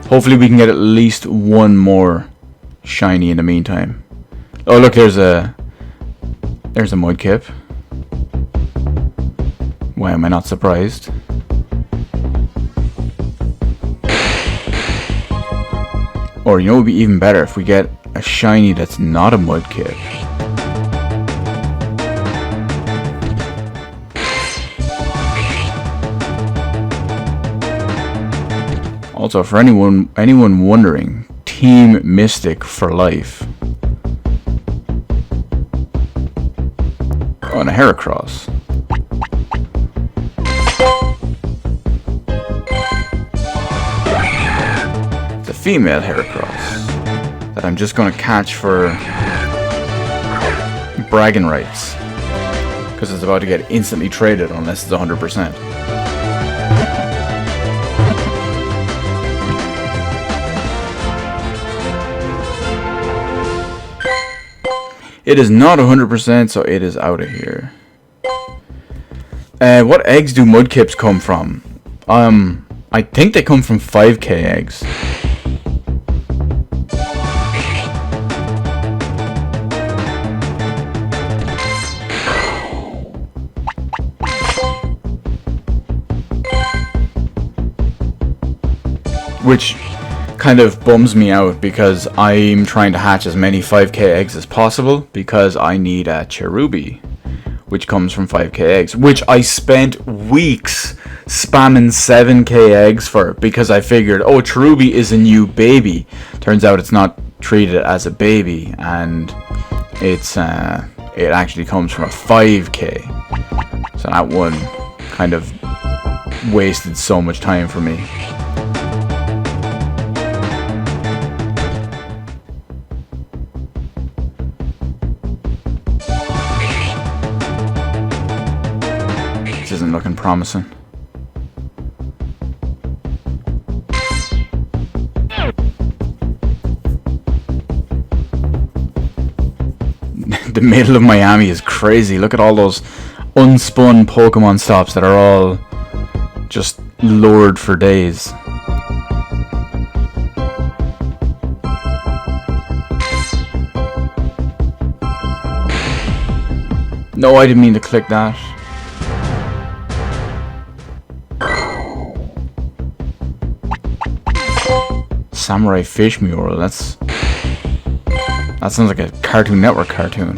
Hopefully we can get at least one more shiny in the meantime. Oh look, there's a Mudkip. Why am I not surprised? Or, you know, it would be even better if we get a shiny that's not a Mudkip. Also, for anyone wondering, Team Mystic for life. Oh, and a Heracross. Female Heracross that I'm just gonna catch for bragging rights, because it's about to get instantly traded unless it's 100%. It is not 100%, so it is out of here. What eggs do Mudkipz come from? I think they come from 5k eggs. Which kind of bums me out, because I'm trying to hatch as many 5k eggs as possible, because I need a Cherubi, which comes from 5k eggs, which I spent weeks spamming 7k eggs for, because I figured, oh, Cherubi is a new baby. Turns out it's not treated as a baby, and it actually comes from a 5k. So that one kind of wasted so much time for me. This isn't looking promising. The middle of Miami is crazy. Look at all those unspun Pokemon stops that are all just lured for days. No, I didn't mean to click that. Samurai Fish mural. That sounds like a Cartoon Network cartoon.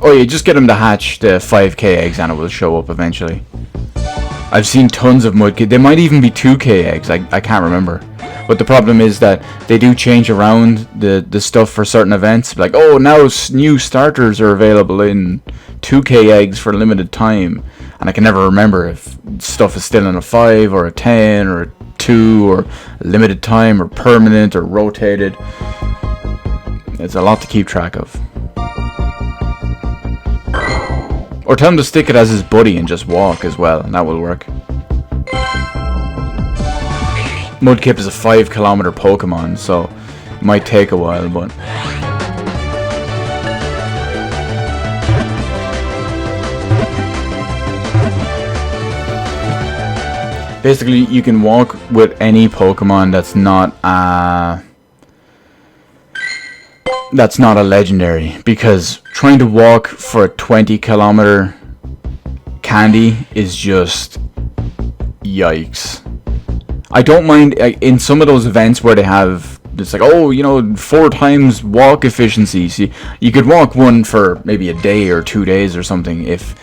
Oh yeah, just get him to hatch the 5k eggs and it will show up eventually. I've seen tons of Mudkip. They might even be 2k eggs. I can't remember. But the problem is that they do change around the stuff for certain events. Like, oh, now new starters are available in 2k eggs for a limited time. And I can never remember if stuff is still in a 5 or a 10 or a 2 or a limited time or permanent or rotated. It's a lot to keep track of. Or tell him to stick it as his buddy and just walk as well, and that will work. Mudkip is a 5-kilometer Pokemon, so it might take a while, but... Basically, you can walk with any Pokemon that's not a legendary, because trying to walk for a 20-kilometer candy is just yikes. I don't mind in some of those events where they have, it's like, oh, you know, 4 times walk efficiency. See, you could walk one for maybe a day or 2 days or something if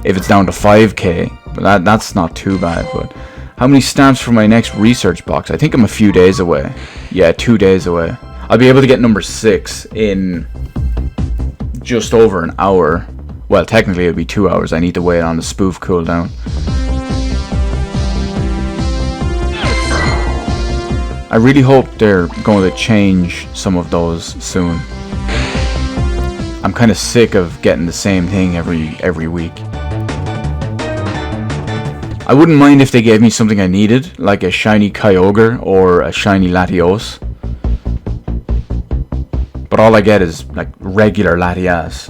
it's down to 5k, but that's not too bad. But how many stamps for my next research box? I think I'm a few days away. Yeah, 2 days away. I'll be able to get number 6 in just over an hour. Well, technically it'll be 2 hours. I need to wait on the spoof cooldown. I really hope they're going to change some of those soon. I'm kind of sick of getting the same thing every week. I wouldn't mind if they gave me something I needed, like a shiny Kyogre or a shiny Latios. But all I get is like regular Latias,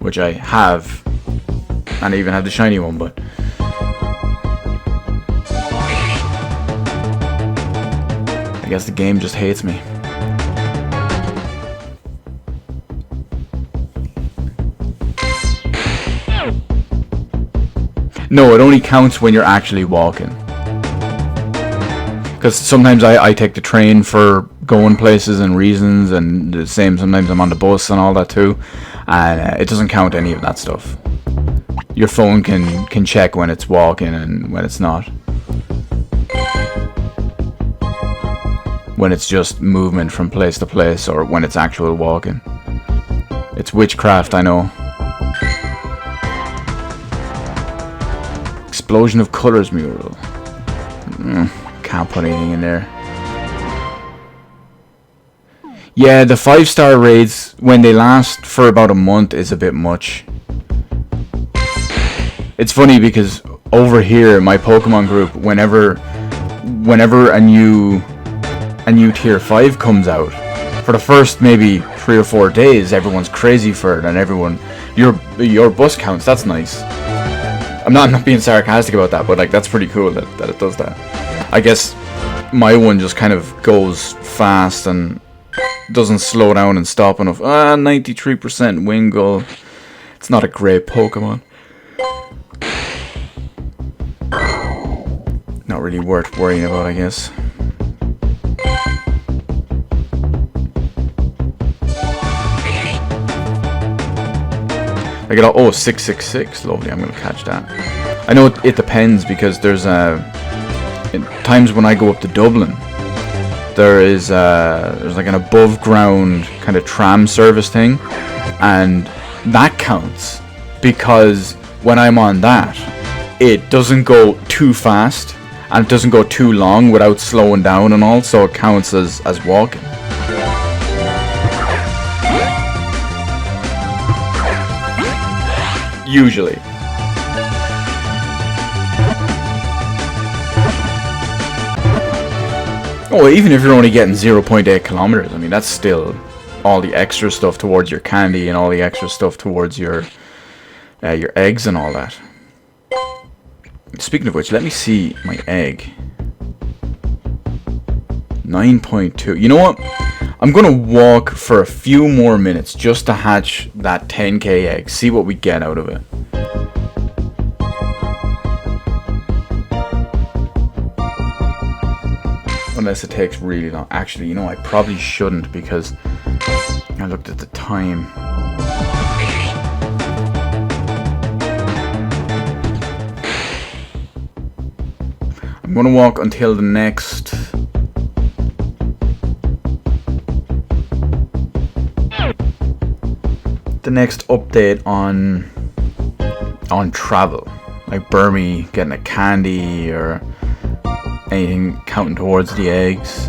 which I have, and I even have the shiny one, but I guess the game just hates me. No, it only counts when you're actually walking. Because sometimes I take the train for going places and reasons, and the same, sometimes I'm on the bus and all that too. And it doesn't count any of that stuff. Your phone can check when it's walking and when it's not. When it's just movement from place to place, or when it's actual walking. It's witchcraft, I know. Explosion of Colors mural. Can't put anything in there. Yeah, the 5-star raids, when they last for about a month, is a bit much. It's funny because over here, my Pokemon group, whenever a new tier 5 comes out, for the first maybe 3 or 4 days, everyone's crazy for it, and everyone, your bus counts, that's nice. I'm not being sarcastic about that, but like that's pretty cool that it does that. I guess my one just kind of goes fast and doesn't slow down and stop enough. 93% Wingull. It's not a great Pokemon. Not really worth worrying about, I guess. I get 666. Lovely, I'm gonna catch that. I know it depends, because there's times when I go up to Dublin, there's like an above ground kind of tram service thing, and that counts because when I'm on that, it doesn't go too fast and it doesn't go too long without slowing down and all, so it counts as walking. Usually. Oh, even if you're only getting 0.8 kilometers, I mean, that's still all the extra stuff towards your candy and all the extra stuff towards your eggs and all that. Speaking of which, let me see my egg. 9.2. You know what? I'm gonna walk for a few more minutes just to hatch that 10k egg. See what we get out of it. Unless it takes really long. Actually, you know, I probably shouldn't, because I looked at the time. I'm gonna walk until the next the next update on travel, like Burmy getting a candy or anything counting towards the eggs.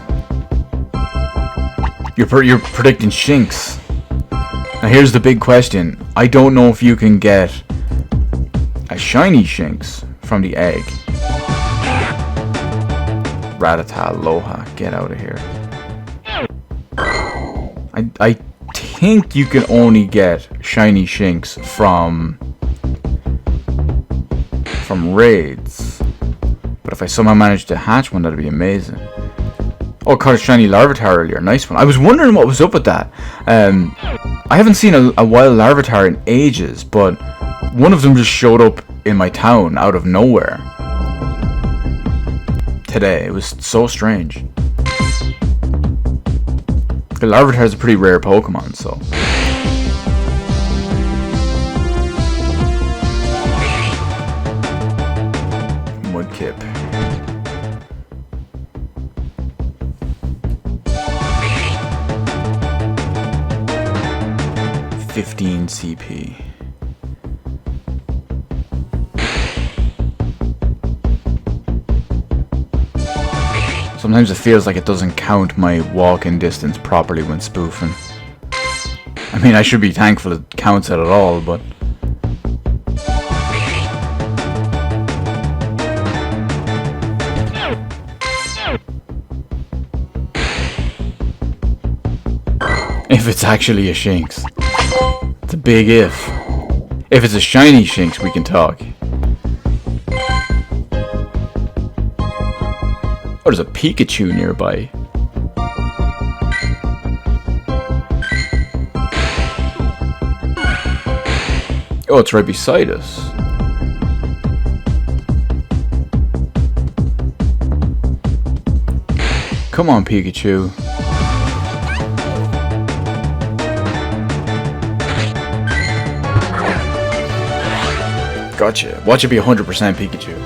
You're predicting Shinx. Now here's the big question. I don't know if you can get a shiny Shinx from the egg. Rattata, Aloha, get out of here. I think you can only get shiny Shinx from raids. But if I somehow manage to hatch one, that'd be amazing. Oh, I caught a shiny Larvitar earlier. Nice one. I was wondering what was up with that. I haven't seen a wild Larvitar in ages, but one of them just showed up in my town out of nowhere today. It was so strange. The Larvitar is a pretty rare Pokemon, so. Mudkip. $15 CP. Sometimes it feels like it doesn't count my walking distance properly when spoofing. I mean, I should be thankful it counts it at all, but... If it's actually a Shinx. It's a big if. If it's a shiny Shinx, we can talk. Oh, there's a Pikachu nearby. Oh, it's right beside us. Come on, Pikachu. Gotcha. Watch it be 100% Pikachu.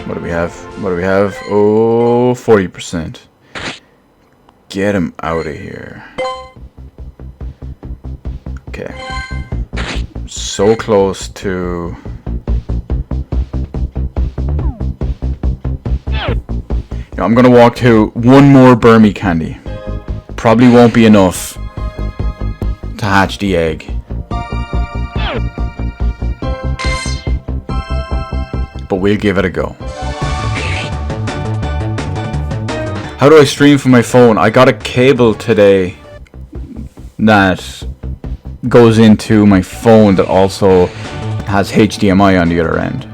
What do we have? What do we have? Oh, 40%. Get him out of here. Okay. So close to... I'm gonna walk to one more Burmy candy. Probably won't be enough to hatch the egg. But we'll give it a go. How do I stream from my phone? I got a cable today that goes into my phone that also has HDMI on the other end.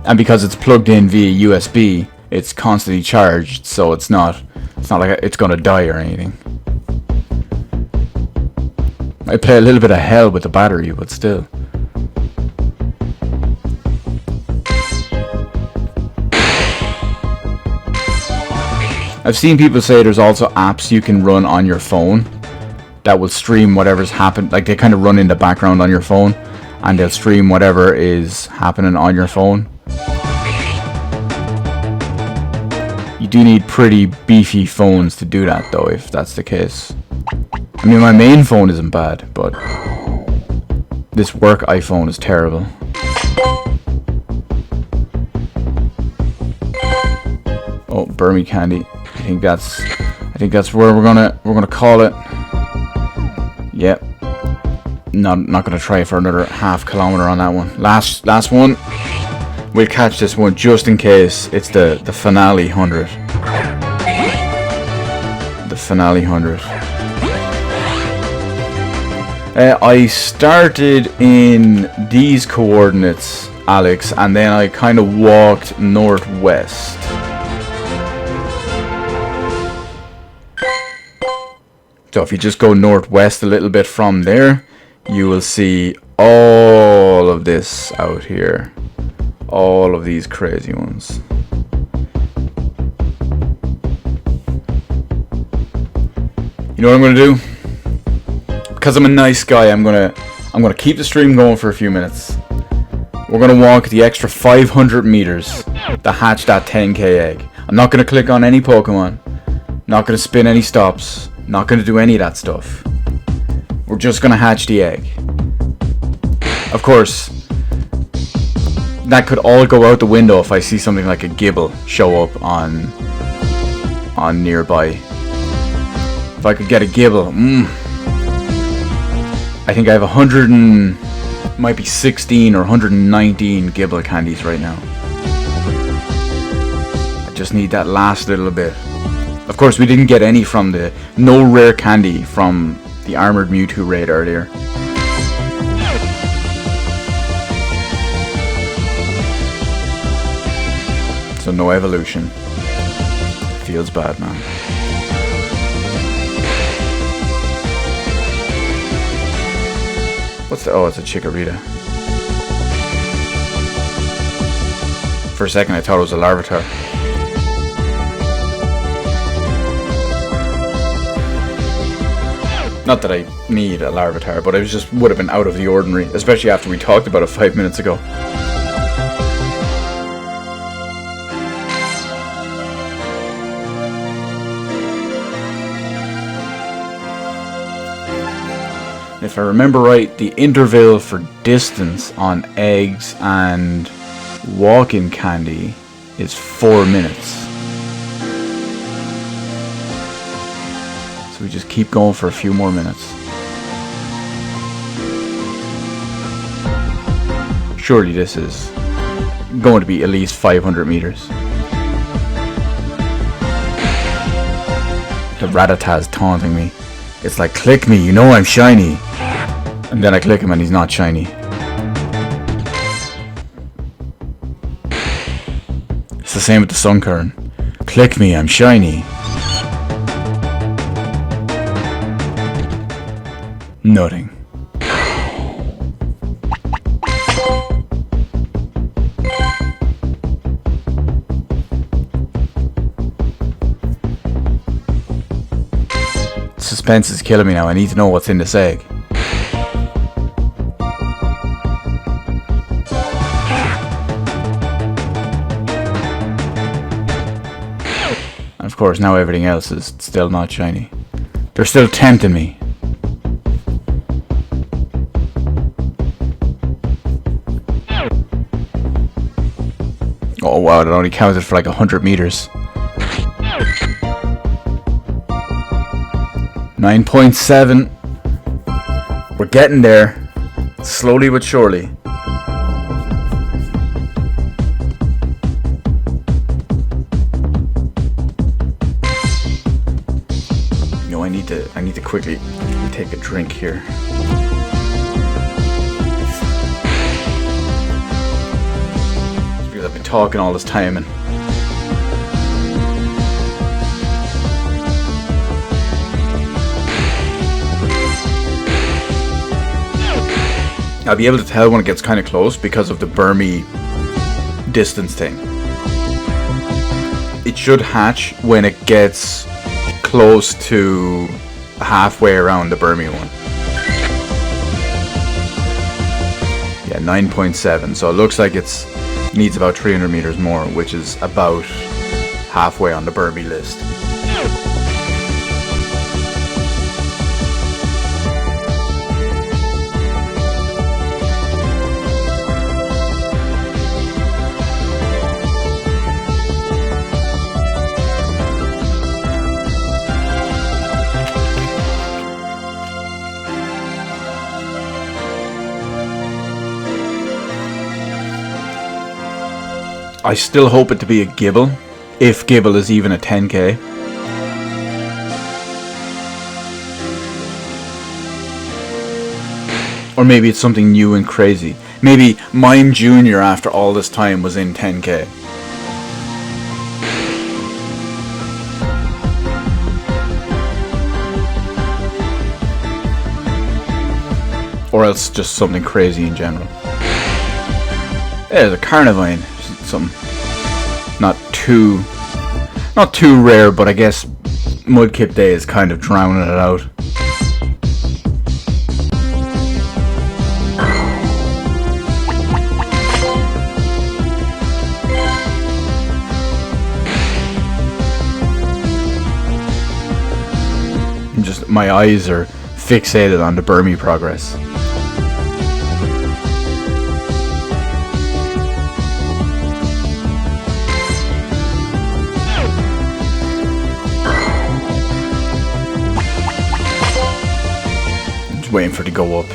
And because it's plugged in via USB, it's constantly charged, so it's not like it's gonna die or anything. I play a little bit of hell with the battery, but still. I've seen people say there's also apps you can run on your phone that will stream whatever's happened. Like, they kind of run in the background on your phone, and they'll stream whatever is happening on your phone. You do need pretty beefy phones to do that, though, if that's the case. I mean, my main phone isn't bad, but this work iPhone is terrible. Oh, Burmy candy. I think that's where we're gonna call it. Yep. Not gonna try for another half kilometer on that one. Last one. We'll catch this one just in case it's the finale 100. The finale 100. I started in these coordinates, Alex, and then I kind of walked northwest. So if you just go northwest a little bit from there, you will see all of this out here. All of these crazy ones. You know what I'm gonna do? Because I'm a nice guy, I'm gonna keep the stream going for a few minutes. We're gonna walk the extra 500 meters to hatch that 10k egg. I'm not gonna click on any Pokemon. Not gonna spin any stops. Not gonna do any of that stuff. We're just gonna hatch the egg. Of course, that could all go out the window if I see something like a Gibble show up on nearby. If I could get a Gibble, I think I have 100 and might be 16 or 119 Gibble candies right now. I just need that last little bit. Of course, we didn't get any from no rare candy from the Armored Mewtwo raid earlier. So no evolution. Feels bad, man. What's the... Oh, it's a Chikorita. For a second I thought it was a Larvitar. Not that I need a Larvitar, but it just would have been out of the ordinary, especially after we talked about it 5 minutes ago. If I remember right, the interval for distance on eggs and walk-in candy is 4 minutes. So we just keep going for a few more minutes. Surely this is going to be at least 500 meters. The Rattata's taunting me. It's like, click me, you know I'm shiny. And then I click him and he's not shiny. It's the same with the Sunkern. Click me, I'm shiny. Nothing. Suspense is killing me now. I need to know what's in this egg. And of course now everything else is still not shiny. They're still tempting me. Oh wow, it only counted for like 100 meters. 9.7. We're getting there. Slowly but surely. No, I need to quickly take a drink here. Because I've been talking all this time and I'll be able to tell when it gets kind of close because of the Burmy distance thing. It should hatch when it gets close to halfway around the Burmy one. Yeah, 9.7. So it looks like it needs about 300 meters more, which is about halfway on the Burmy list. I still hope it to be a Gibble, if Gibble is even a 10k. Or maybe it's something new and crazy. Maybe Mime Jr. after all this time was in 10k. Or else just something crazy in general. Yeah, there's a Carnivine. Something not too rare, but I guess Mudkip Day is kind of drowning it out. Just my eyes are fixated on the Burmy progress. Waiting for it to go up.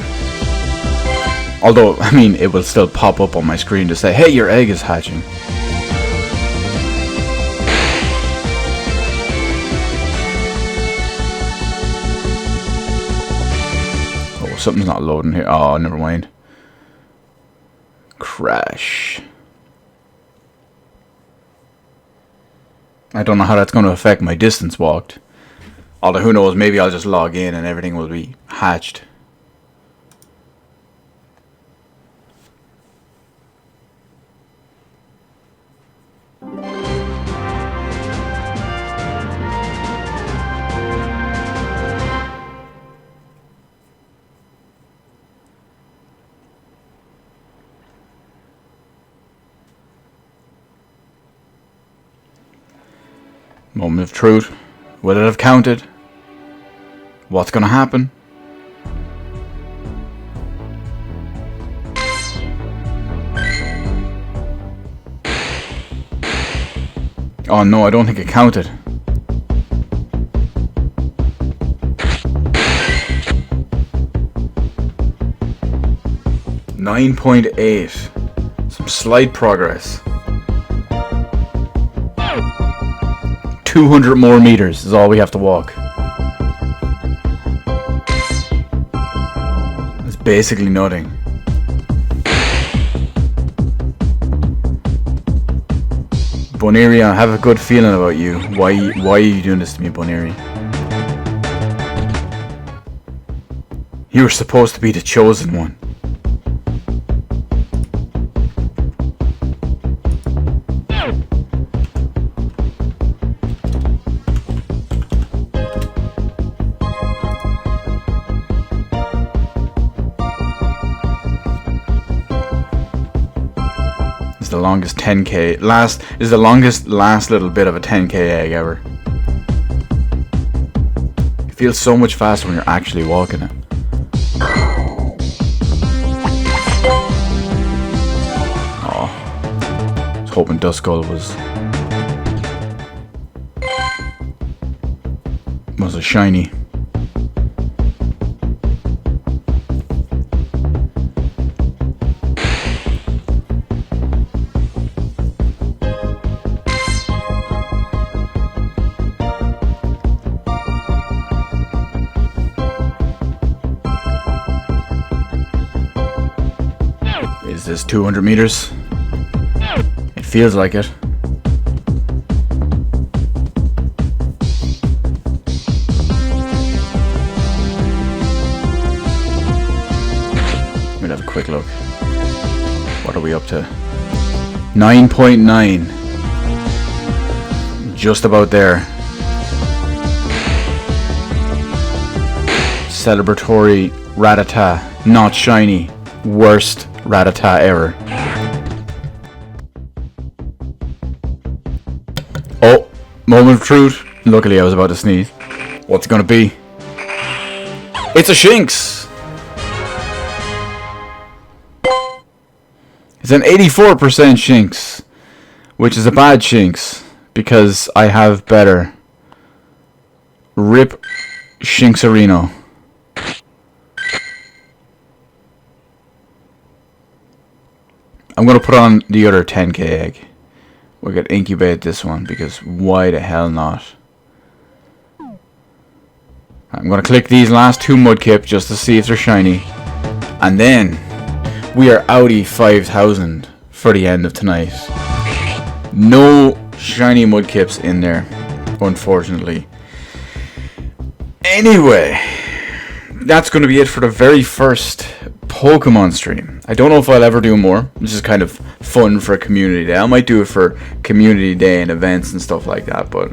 Although, I mean, it will still pop up on my screen to say, hey, your egg is hatching. Oh, something's not loading here. Oh, never mind. Crash. I don't know how that's going to affect my distance walked. Although, who knows, maybe I'll just log in and everything will be hatched. Moment of truth. Will it have counted? What's gonna happen? Oh no, I don't think it counted. .8. Some slight progress. 200 more meters is all we have to walk. It's basically nothing. Boniri, I have a good feeling about you. Why are you doing this to me, Boniri? You were supposed to be the chosen one. The longest 10k last little bit of a 10k egg ever. It feels so much faster when you're actually walking it. Oh, I was hoping Duskull was a shiny. Is this 200 meters? It feels like it. We'll have a quick look. What are we up to? 9.9. Just about there. Celebratory Rattata. Not shiny. Worst Rattata ever. Oh, moment of truth. Luckily I was about to sneeze. What's it gonna be? It's a Shinx! It's an 84% Shinx, which is a bad Shinx because I have better. Rip Shinxerino. I'm going to put on the other 10k egg. We're going to incubate this one because why the hell not? I'm going to click these last two Mudkip just to see if they're shiny. And then we are outie 5,000 for the end of tonight. No shiny Mudkips in there, unfortunately. Anyway, that's going to be it for the very first Pokemon stream. I don't know if I'll ever do more. It's just kind of fun for a community day. I might do it for community day and events and stuff like that, but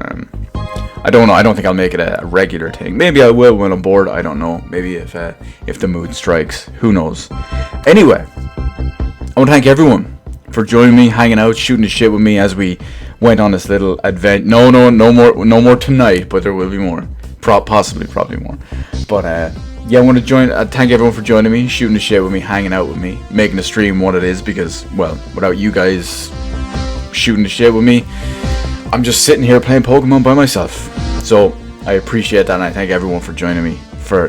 I don't know. I don't think I'll make it a regular thing. Maybe I will when I'm bored. I don't know. Maybe if the mood strikes. Who knows? Anyway, I want to thank everyone for joining me, hanging out, shooting the shit with me as we went on this little advent. No more tonight, but there will be more. Probably more. But yeah, I want to thank everyone for joining me, shooting the shit with me, hanging out with me, making the stream what it is, because, well, without you guys shooting the shit with me, I'm just sitting here playing Pokemon by myself. So I appreciate that, and I thank everyone for joining me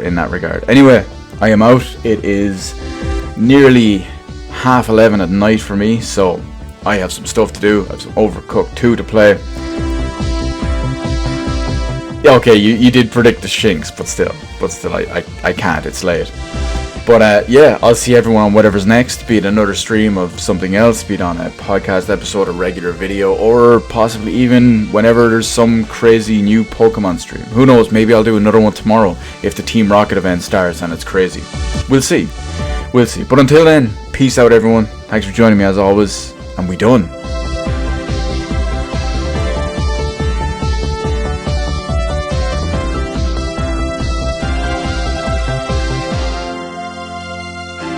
in that regard. Anyway, I am out. It is nearly 11:30 at night for me, so I have some stuff to do. I have some Overcooked 2 to play. Yeah, okay, you did predict the Shinx, but still, I can't. It's late. But yeah, I'll see everyone on whatever's next, be it another stream of something else, be it on a podcast episode, a regular video, or possibly even whenever there's some crazy new Pokemon stream. Who knows, maybe I'll do another one tomorrow if the Team Rocket event starts and it's crazy. We'll see. But until then, peace out everyone. Thanks for joining me as always, and we done.